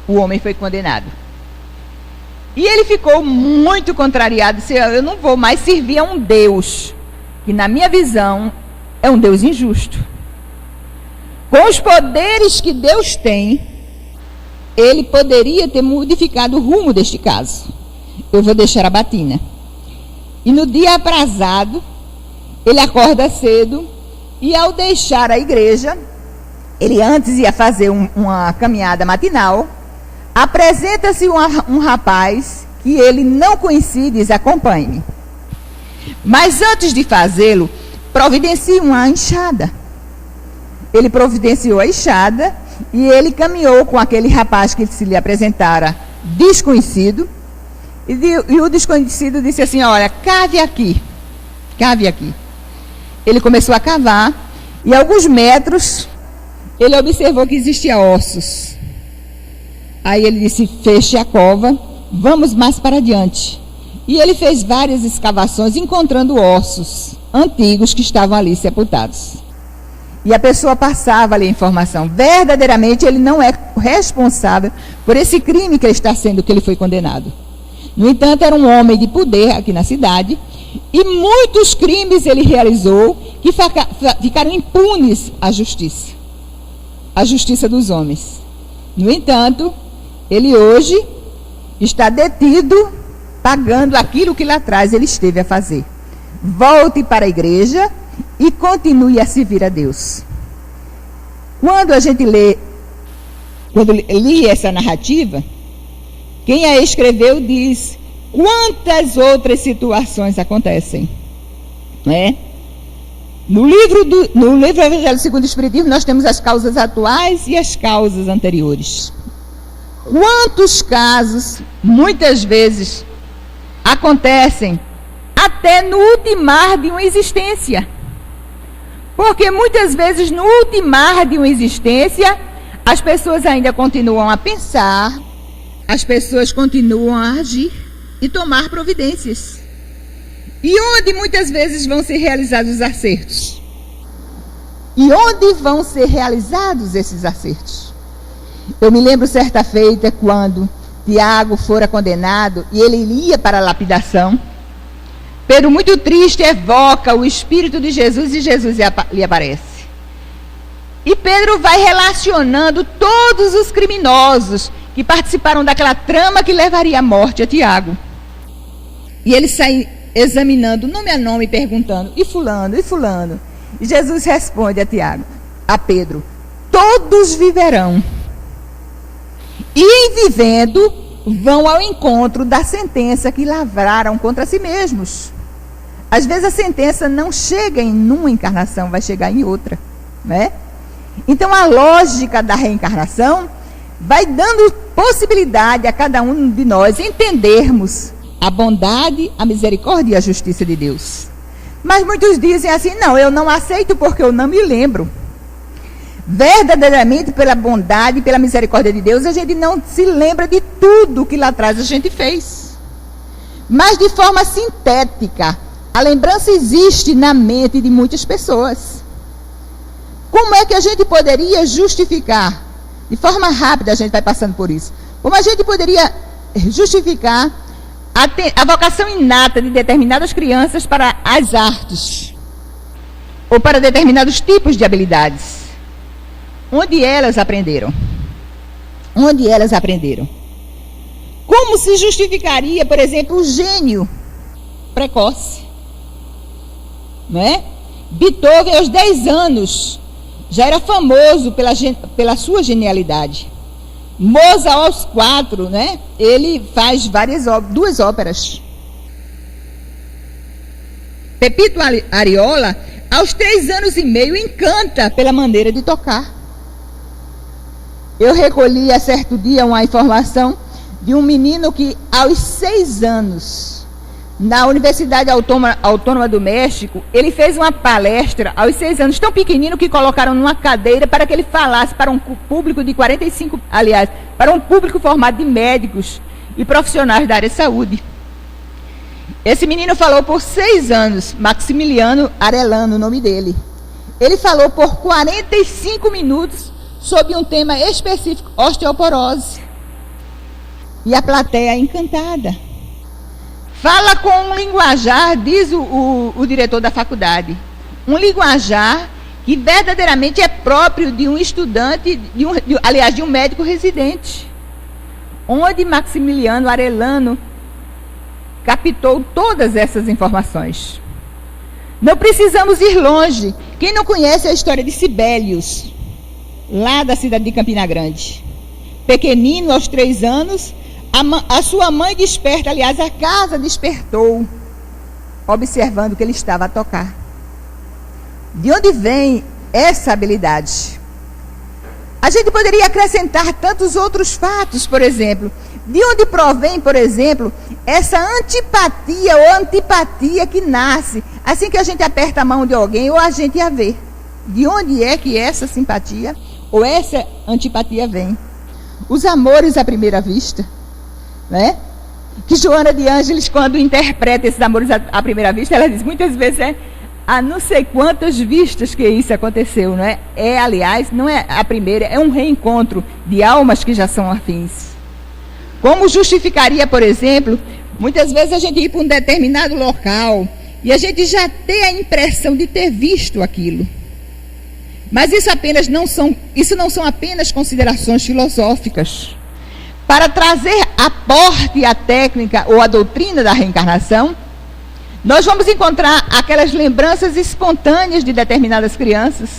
O homem foi condenado. E ele ficou muito contrariado. Disse: eu não vou mais servir a um Deus que, na minha visão, é um Deus injusto. Com os poderes que Deus tem, ele poderia ter modificado o rumo deste caso. Eu vou deixar a batina. E no dia aprazado, ele acorda cedo e, ao deixar a igreja, ele antes ia fazer uma caminhada matinal, apresenta-se um rapaz que ele não conhecia e diz: acompanhe-me. Mas antes de fazê-lo, providencia uma enxada. Ele providenciou a enxada e ele caminhou com aquele rapaz que se lhe apresentara desconhecido. E o desconhecido disse assim: olha, cave aqui. Cave aqui. Ele começou a cavar e, a alguns metros, ele observou que existia ossos. Aí ele disse: feche a cova, vamos mais para adiante. E ele fez várias escavações, encontrando ossos antigos que estavam ali sepultados. E a pessoa passava ali a informação: verdadeiramente ele não é responsável por esse crime que ele foi condenado. No entanto, era um homem de poder aqui na cidade, e muitos crimes ele realizou que ficaram impunes à justiça dos homens. No entanto, ele hoje está detido, pagando aquilo que lá atrás ele esteve a fazer. Volte para a igreja e continue a servir a Deus. Quando li essa narrativa, quem a escreveu diz: quantas outras situações acontecem, né? No livro Evangelho segundo o Espiritismo, nós temos as causas atuais e as causas anteriores. Quantos casos, muitas vezes, acontecem até no ultimar de uma existência. Porque muitas vezes, no ultimar de uma existência, as pessoas ainda continuam a pensar, as pessoas continuam a agir e tomar providências. E onde muitas vezes vão ser realizados os acertos? E onde vão ser realizados esses acertos? Eu me lembro certa feita quando Tiago fora condenado e ele ia para a lapidação. Pedro, muito triste, evoca o Espírito de Jesus e Jesus lhe aparece. E Pedro vai relacionando todos os criminosos que participaram daquela trama que levaria à morte a Tiago. E ele sai examinando nome a nome, perguntando, e fulano, e fulano. E Jesus responde a Pedro, todos viverão. E em vivendo, vão ao encontro da sentença que lavraram contra si mesmos. Às vezes a sentença não chega em uma encarnação, vai chegar em outra, né? Então a lógica da reencarnação vai dando possibilidade a cada um de nós entendermos a bondade, a misericórdia e a justiça de Deus. Mas muitos dizem assim, não, eu não aceito porque eu não me lembro. Verdadeiramente, pela bondade e pela misericórdia de Deus, a gente não se lembra de tudo que lá atrás a gente fez. Mas de forma sintética, a lembrança existe na mente de muitas pessoas. Como é que a gente poderia justificar? De forma rápida a gente vai passando por isso. Como a gente poderia justificar a vocação inata de determinadas crianças para as artes? Ou para determinados tipos de habilidades? Onde elas aprenderam? Onde elas aprenderam? Como se justificaria, por exemplo, o gênio precoce? Não é? Beethoven, aos 10 anos, já era famoso pela sua genialidade. Mozart, aos 4, né? Ele faz duas óperas. Pepito Ariola, aos 3 anos e meio, encanta pela maneira de tocar. Eu recolhi a certo dia uma informação de um menino que, aos 6 anos, na Universidade Autônoma do México, ele fez uma palestra aos 6 anos, tão pequenino que colocaram numa cadeira para que ele falasse para um público de 45, aliás, para um público formado de médicos e profissionais da área de saúde. Esse menino falou por 6 anos, Maximiliano Arellano, o nome dele. Ele falou por 45 minutos sobre um tema específico, osteoporose. E a plateia encantada. Fala com um linguajar, diz o diretor da faculdade, um linguajar que verdadeiramente é próprio de um estudante, de um médico residente. Onde Maximiliano Arellano captou todas essas informações. Não precisamos ir longe. Quem não conhece a história de Sibelius, lá da cidade de Campina Grande? Pequenino, aos 3 anos, a sua mãe desperta, aliás, a casa despertou, observando que ele estava a tocar. De onde vem essa habilidade? A gente poderia acrescentar tantos outros fatos, por exemplo. De onde provém, por exemplo, essa antipatia ou antipatia que nasce assim que a gente aperta a mão de alguém ou a gente a vê? De onde é que essa simpatia ou essa antipatia vem? Os amores à primeira vista, né? Que Joana de Ângeles, quando interpreta esses amores à primeira vista, ela diz muitas vezes a não sei quantas vistas que isso aconteceu, não é? Aliás, não é a primeira, é um reencontro de almas que já são afins. Como justificaria, por exemplo, muitas vezes a gente ir para um determinado local e a gente já ter a impressão de ter visto aquilo. Mas isso não são apenas considerações filosóficas. Para trazer aporte à técnica ou à doutrina da reencarnação, nós vamos encontrar aquelas lembranças espontâneas de determinadas crianças.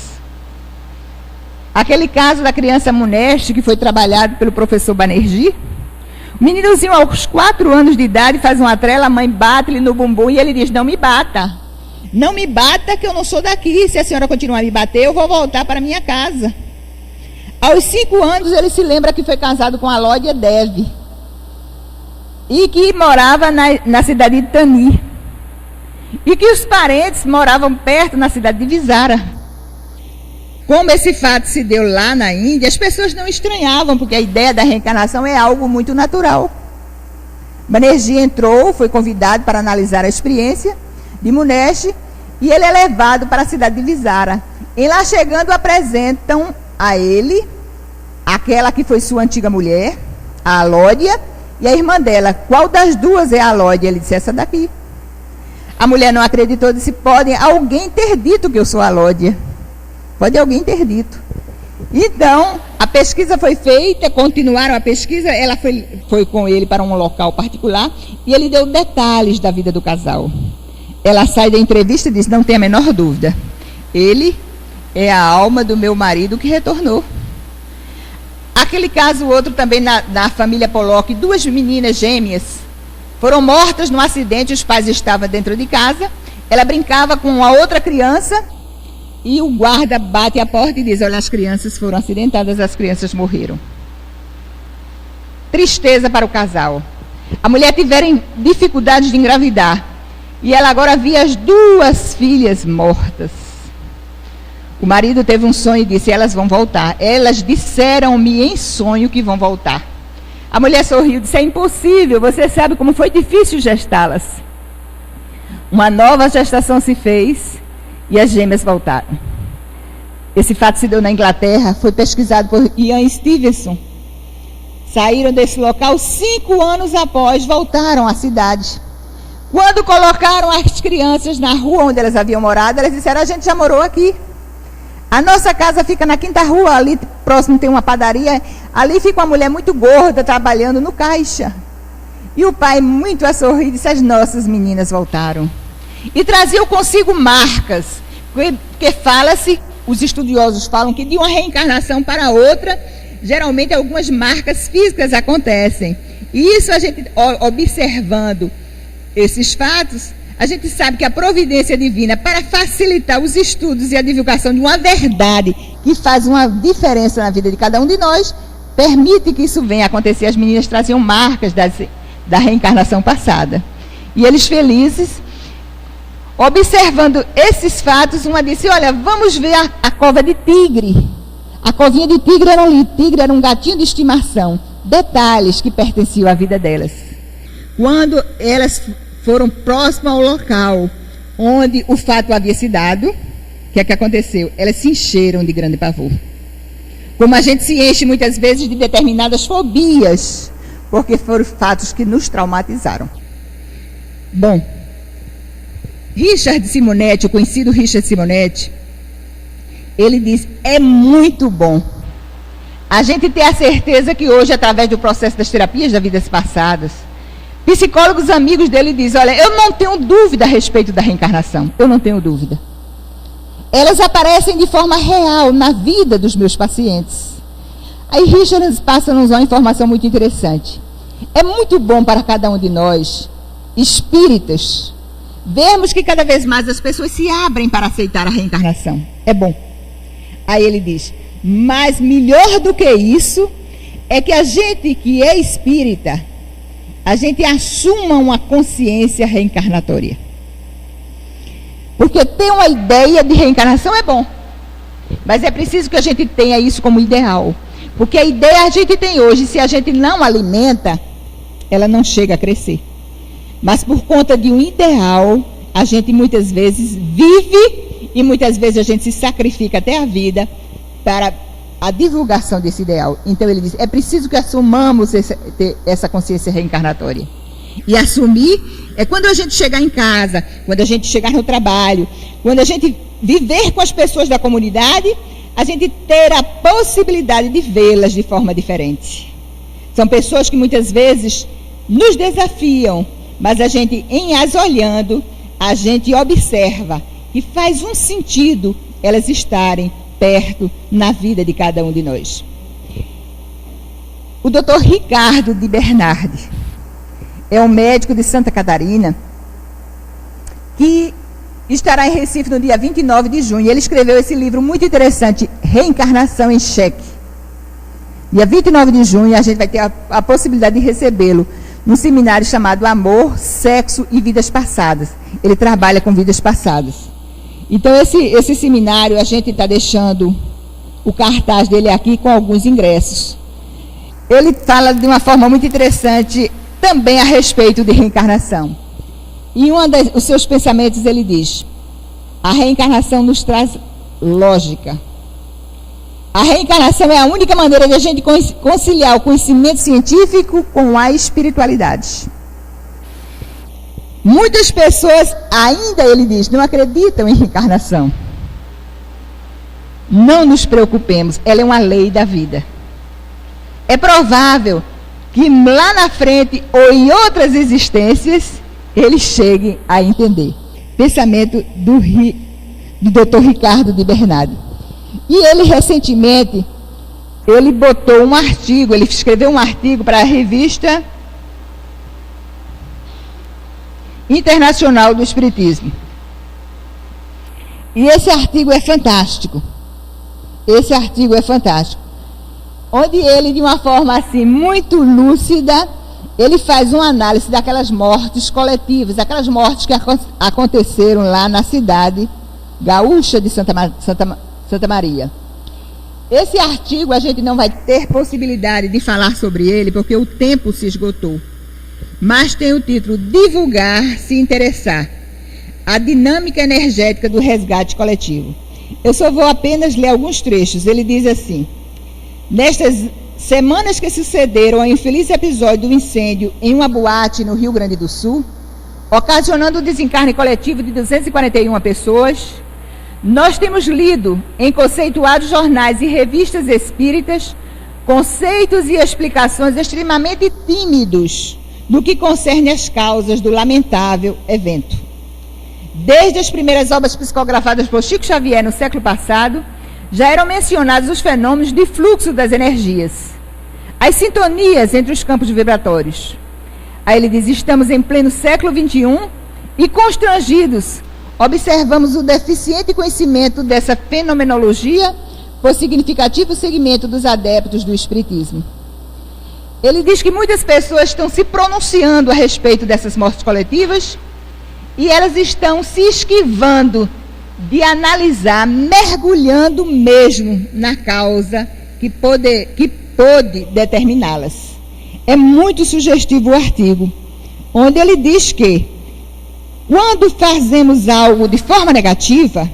Aquele caso da criança Muneste, que foi trabalhado pelo professor Banerjee. O meninozinho, aos 4 anos de idade, faz uma trela, a mãe bate-lhe no bumbum e ele diz, não me bata. Não me bata que eu não sou daqui. Se a senhora continuar a me bater, eu vou voltar para minha casa. Aos 5 anos, ele se lembra que foi casado com a Lódia Deve. E que morava na cidade de Itani. E que os parentes moravam perto, na cidade de Visara. Como esse fato se deu lá na Índia, as pessoas não estranhavam, porque a ideia da reencarnação é algo muito natural. Banerjee entrou, foi convidado para analisar a experiência de Munesh, e ele é levado para a cidade de Visara. E lá chegando, apresentam a ele aquela que foi sua antiga mulher, a Alódia, e a irmã dela. Qual das duas é a Alódia? Ele disse, essa daqui. A mulher não acreditou, disse, pode alguém ter dito que eu sou a Alódia. Pode alguém ter dito. Então, a pesquisa foi feita, continuaram a pesquisa, ela foi com ele para um local particular, e ele deu detalhes da vida do casal. Ela sai da entrevista e diz, não tem a menor dúvida, ele é a alma do meu marido que retornou. Aquele caso, outro também na família Pollock, 2 meninas gêmeas foram mortas num acidente, os pais estavam dentro de casa, ela brincava com a outra criança, e o guarda bate a porta e diz, olha, as crianças foram acidentadas, as crianças morreram. Tristeza para o casal. A mulher tiveram dificuldades de engravidar, e ela agora via as 2 filhas mortas. O marido teve um sonho e disse, elas vão voltar. Elas disseram-me em sonho que vão voltar. A mulher sorriu e disse, é impossível, você sabe como foi difícil gestá-las. Uma nova gestação se fez e as gêmeas voltaram. Esse fato se deu na Inglaterra, foi pesquisado por Ian Stevenson. Saíram desse local 5 anos após, voltaram à cidade. Quando colocaram as crianças na rua onde elas haviam morado, elas disseram, a gente já morou aqui. A nossa casa fica na 5ª rua, ali próximo tem uma padaria, ali fica uma mulher muito gorda trabalhando no caixa. E o pai, muito a sorrir, disse, as nossas meninas voltaram. E traziam consigo marcas, porque fala-se, os estudiosos falam que de uma reencarnação para outra, geralmente algumas marcas físicas acontecem. E isso a gente, observando esses fatos, a gente sabe que a providência divina, para facilitar os estudos e a divulgação de uma verdade que faz uma diferença na vida de cada um de nós, permite que isso venha acontecer. As meninas traziam marcas da reencarnação passada. E eles felizes, observando esses fatos, uma disse, olha, vamos ver a cova de tigre. A covinha de tigre era ali, tigre era um gatinho de estimação. Detalhes que pertenciam à vida delas. Quando elas foram próximas ao local onde o fato havia se dado, o que é que aconteceu? Elas se encheram de grande pavor. Como a gente se enche muitas vezes de determinadas fobias, porque foram fatos que nos traumatizaram. Bom, Richard Simonetti, o conhecido Richard Simonetti, ele diz, é muito bom a gente ter a certeza que hoje, através do processo das terapias das vidas passadas, psicólogos amigos dele dizem, olha, eu não tenho dúvida a respeito da reencarnação, eu não tenho dúvida. Elas aparecem de forma real na vida dos meus pacientes. Aí Richard passa-nos uma informação muito interessante. É muito bom para cada um de nós, espíritas, vemos que cada vez mais as pessoas se abrem para aceitar a reencarnação. É bom. Aí ele diz, mas melhor do que isso, é que a gente que é espírita, a gente assuma uma consciência reencarnatória. Porque ter uma ideia de reencarnação é bom, mas é preciso que a gente tenha isso como ideal. Porque a ideia a gente tem hoje, se a gente não alimenta, ela não chega a crescer. Mas por conta de um ideal, a gente muitas vezes vive e muitas vezes a gente se sacrifica até a vida para a divulgação desse ideal. Então ele diz, é preciso que assumamos essa consciência reencarnatória. E assumir é quando a gente chegar em casa, quando a gente chegar no trabalho, quando a gente viver com as pessoas da comunidade, a gente ter a possibilidade de vê-las de forma diferente. São pessoas que muitas vezes nos desafiam, mas a gente, em as olhando, a gente observa que faz um sentido elas estarem perto na vida de cada um de nós. O Dr. Ricardo de Bernardi é um médico de Santa Catarina que estará em Recife no dia 29 de junho. Ele escreveu esse livro muito interessante, Reencarnação em Xeque. Dia 29 de junho a gente vai ter a possibilidade de recebê-lo num seminário chamado Amor, Sexo e Vidas Passadas. Ele trabalha com vidas passadas. Então esse seminário a gente está deixando o cartaz dele aqui com alguns ingressos. Ele fala de uma forma muito interessante também a respeito de reencarnação. Em os seus pensamentos ele diz: a reencarnação nos traz lógica. A reencarnação é a única maneira de a gente conciliar o conhecimento científico com a espiritualidade. Muitas pessoas ainda, ele diz, não acreditam em reencarnação. Não nos preocupemos, ela é uma lei da vida. É provável que lá na frente ou em outras existências eles cheguem a entender. Pensamento do Dr. Ricardo de Bernardi. E ele recentemente, ele botou um artigo, ele escreveu um artigo para a revista Internacional do Espiritismo. E esse artigo é fantástico. Esse artigo é fantástico. Onde ele, de uma forma assim, muito lúcida, ele faz uma análise daquelas mortes coletivas, aquelas mortes que aconteceram lá na cidade gaúcha de Santa Maria. Esse artigo a gente não vai ter possibilidade de falar sobre ele, porque o tempo se esgotou. Mas tem o título: Divulgar, se interessar. A dinâmica energética do resgate coletivo. Eu só vou apenas ler alguns trechos. Ele diz assim: nestas semanas que sucederam ao infeliz episódio do incêndio em uma boate no Rio Grande do Sul, ocasionando o desencarne coletivo de 241 pessoas, nós temos lido em conceituados jornais e revistas espíritas conceitos e explicações extremamente tímidos no que concerne às causas do lamentável evento. Desde as primeiras obras psicografadas por Chico Xavier no século passado, já eram mencionados os fenômenos de fluxo das energias, as sintonias entre os campos vibratórios. Aí ele diz: estamos em pleno século XXI e, constrangidos, observamos o deficiente conhecimento dessa fenomenologia por significativo segmento dos adeptos do Espiritismo. Ele diz que muitas pessoas estão se pronunciando a respeito dessas mortes coletivas e elas estão se esquivando de analisar, mergulhando mesmo na causa que pôde determiná-las. É muito sugestivo o artigo, onde ele diz que quando fazemos algo de forma negativa,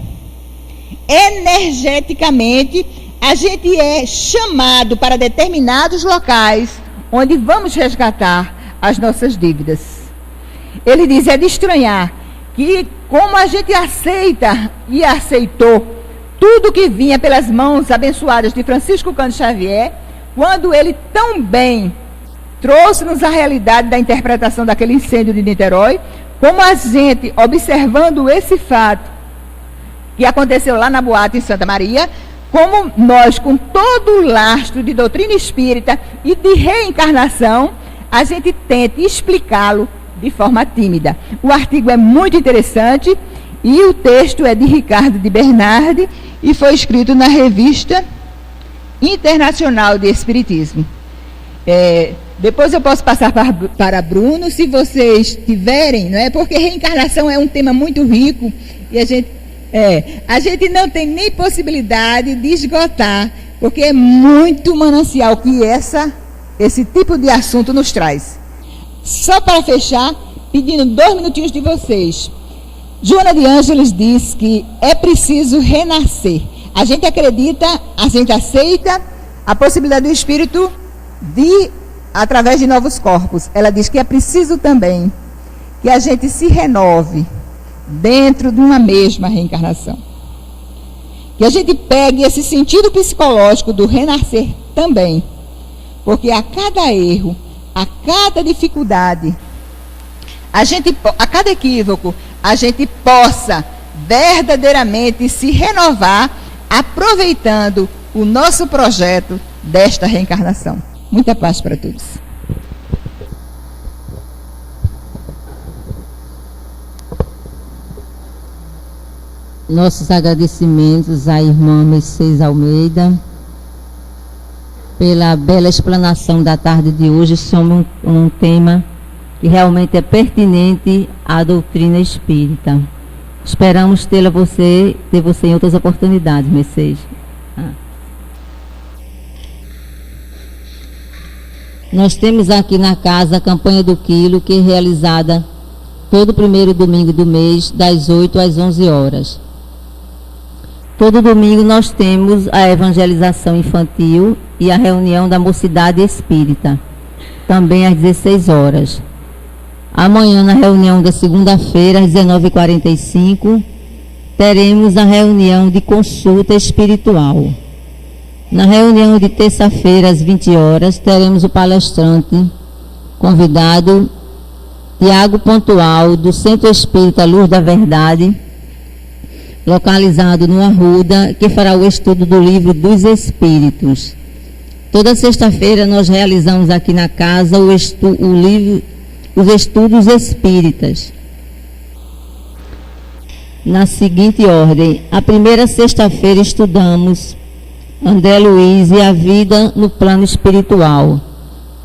energeticamente a gente é chamado para determinados locais onde vamos resgatar as nossas dívidas. Ele diz: é de estranhar que, como a gente aceita e aceitou tudo que vinha pelas mãos abençoadas de Francisco Cândido Xavier, quando ele tão bem trouxe-nos a realidade da interpretação daquele incêndio de Niterói, como a gente, observando esse fato que aconteceu lá na boate em Santa Maria, como nós, com todo o lastro de doutrina espírita e de reencarnação, a gente tenta explicá-lo de forma tímida. O artigo é muito interessante e o texto é de Ricardo de Bernardi e foi escrito na revista Internacional de Espiritismo. Depois eu posso passar para Bruno, se vocês tiverem, não é? Porque reencarnação é um tema muito rico e a gente não tem nem possibilidade de esgotar, porque é muito manancial que esse tipo de assunto nos traz. Só para fechar, pedindo 2 minutinhos de vocês. Joana de Ângeles diz que é preciso renascer. A gente acredita, a gente aceita a possibilidade do espírito através de novos corpos. Ela diz que é preciso também que a gente se renove dentro de uma mesma reencarnação. Que a gente pegue esse sentido psicológico do renascer também. Porque a cada erro, a cada dificuldade, a cada equívoco, a gente possa verdadeiramente se renovar, aproveitando o nosso projeto desta reencarnação. Muita paz para todos. Nossos agradecimentos à irmã Mercedes Almeida pela bela explanação da tarde de hoje sobre um tema que realmente é pertinente à doutrina espírita. Esperamos ter você em outras oportunidades, Mercedes. Nós temos aqui na casa a campanha do quilo, que é realizada todo primeiro domingo do mês, das 8 às 11 horas. Todo domingo nós temos a evangelização infantil e a reunião da mocidade espírita, também às 16 horas. Amanhã, na reunião da segunda-feira, às 19h45, teremos a reunião de consulta espiritual. Na reunião de terça-feira, às 20 horas, teremos o palestrante convidado, Tiago Pontual, do Centro Espírita Luz da Verdade, localizado no Arruda, que fará o estudo do Livro dos Espíritos. Toda sexta-feira nós realizamos aqui na casa os estudos espíritas. Na seguinte ordem: a primeira sexta-feira estudamos André Luiz e a vida no plano espiritual.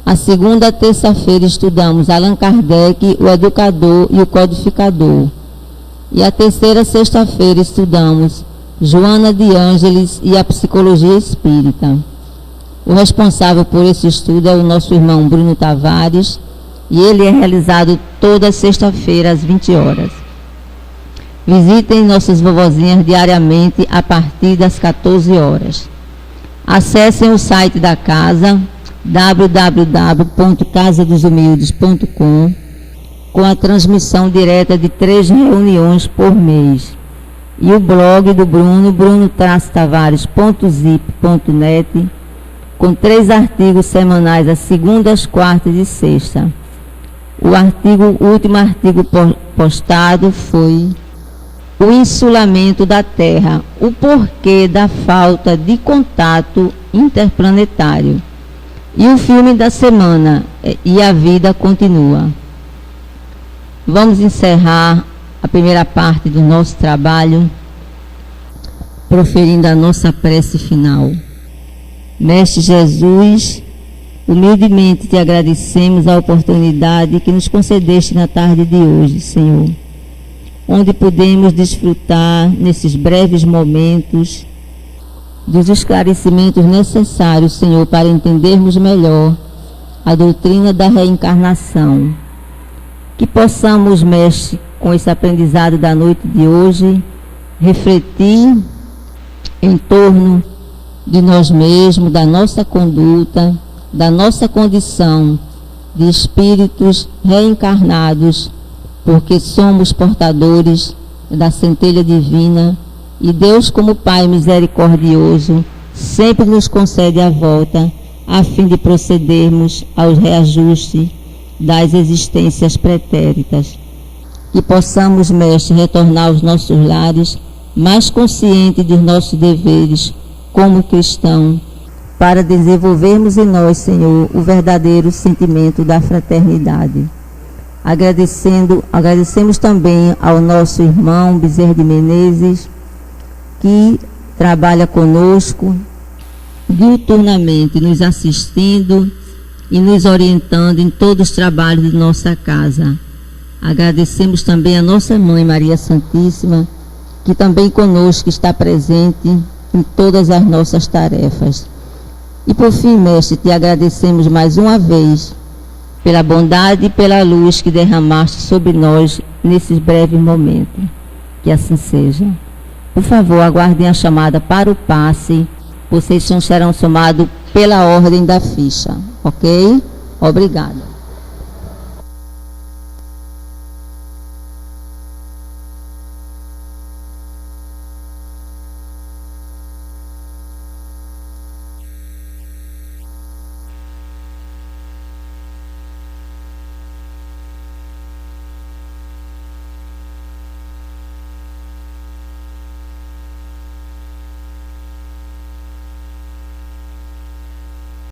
A segunda terça-feira estudamos Allan Kardec, o educador e o codificador. E a terceira sexta-feira estudamos Joana de Ângeles e a psicologia espírita. O responsável por esse estudo é o nosso irmão Bruno Tavares, e ele é realizado toda sexta-feira às 20 horas. Visitem nossas vovozinhas diariamente a partir das 14 horas. Acessem o site da casa, www.casadosumildes.com, com a transmissão direta de 3 reuniões por mês. E o blog do Bruno, bruno-tavares.zip.net, com 3 artigos semanais, às segundas, quartas e sexta. O último artigo postado foi o insulamento da Terra, o porquê da falta de contato interplanetário. E o filme da semana, E a Vida Continua. Vamos encerrar a primeira parte do nosso trabalho proferindo a nossa prece final. Mestre Jesus, humildemente te agradecemos a oportunidade que nos concedeste na tarde de hoje, Senhor, onde podemos desfrutar nesses breves momentos dos esclarecimentos necessários, Senhor, para entendermos melhor a doutrina da reencarnação. Que possamos, Mestre, com esse aprendizado da noite de hoje, refletir em torno de nós mesmos, da nossa conduta, da nossa condição de espíritos reencarnados, porque somos portadores da centelha divina, e Deus, como Pai misericordioso, sempre nos concede a volta, a fim de procedermos ao reajuste das existências pretéritas. Que possamos, Mestre, retornar aos nossos lares mais conscientes dos nossos deveres como cristão, para desenvolvermos em nós, Senhor, o verdadeiro sentimento da fraternidade. Agradecemos também ao nosso irmão Bezerra de Menezes, que trabalha conosco diuturnamente, nos assistindo e nos orientando em todos os trabalhos de nossa casa. Agradecemos também a nossa Mãe Maria Santíssima, que também conosco está presente em todas as nossas tarefas. E por fim, Mestre, te agradecemos mais uma vez pela bondade e pela luz que derramaste sobre nós nesses breves momentos. Que assim seja. Por favor, aguardem a chamada para o passe. Vocês serão chamados pela ordem da ficha, ok? Obrigada.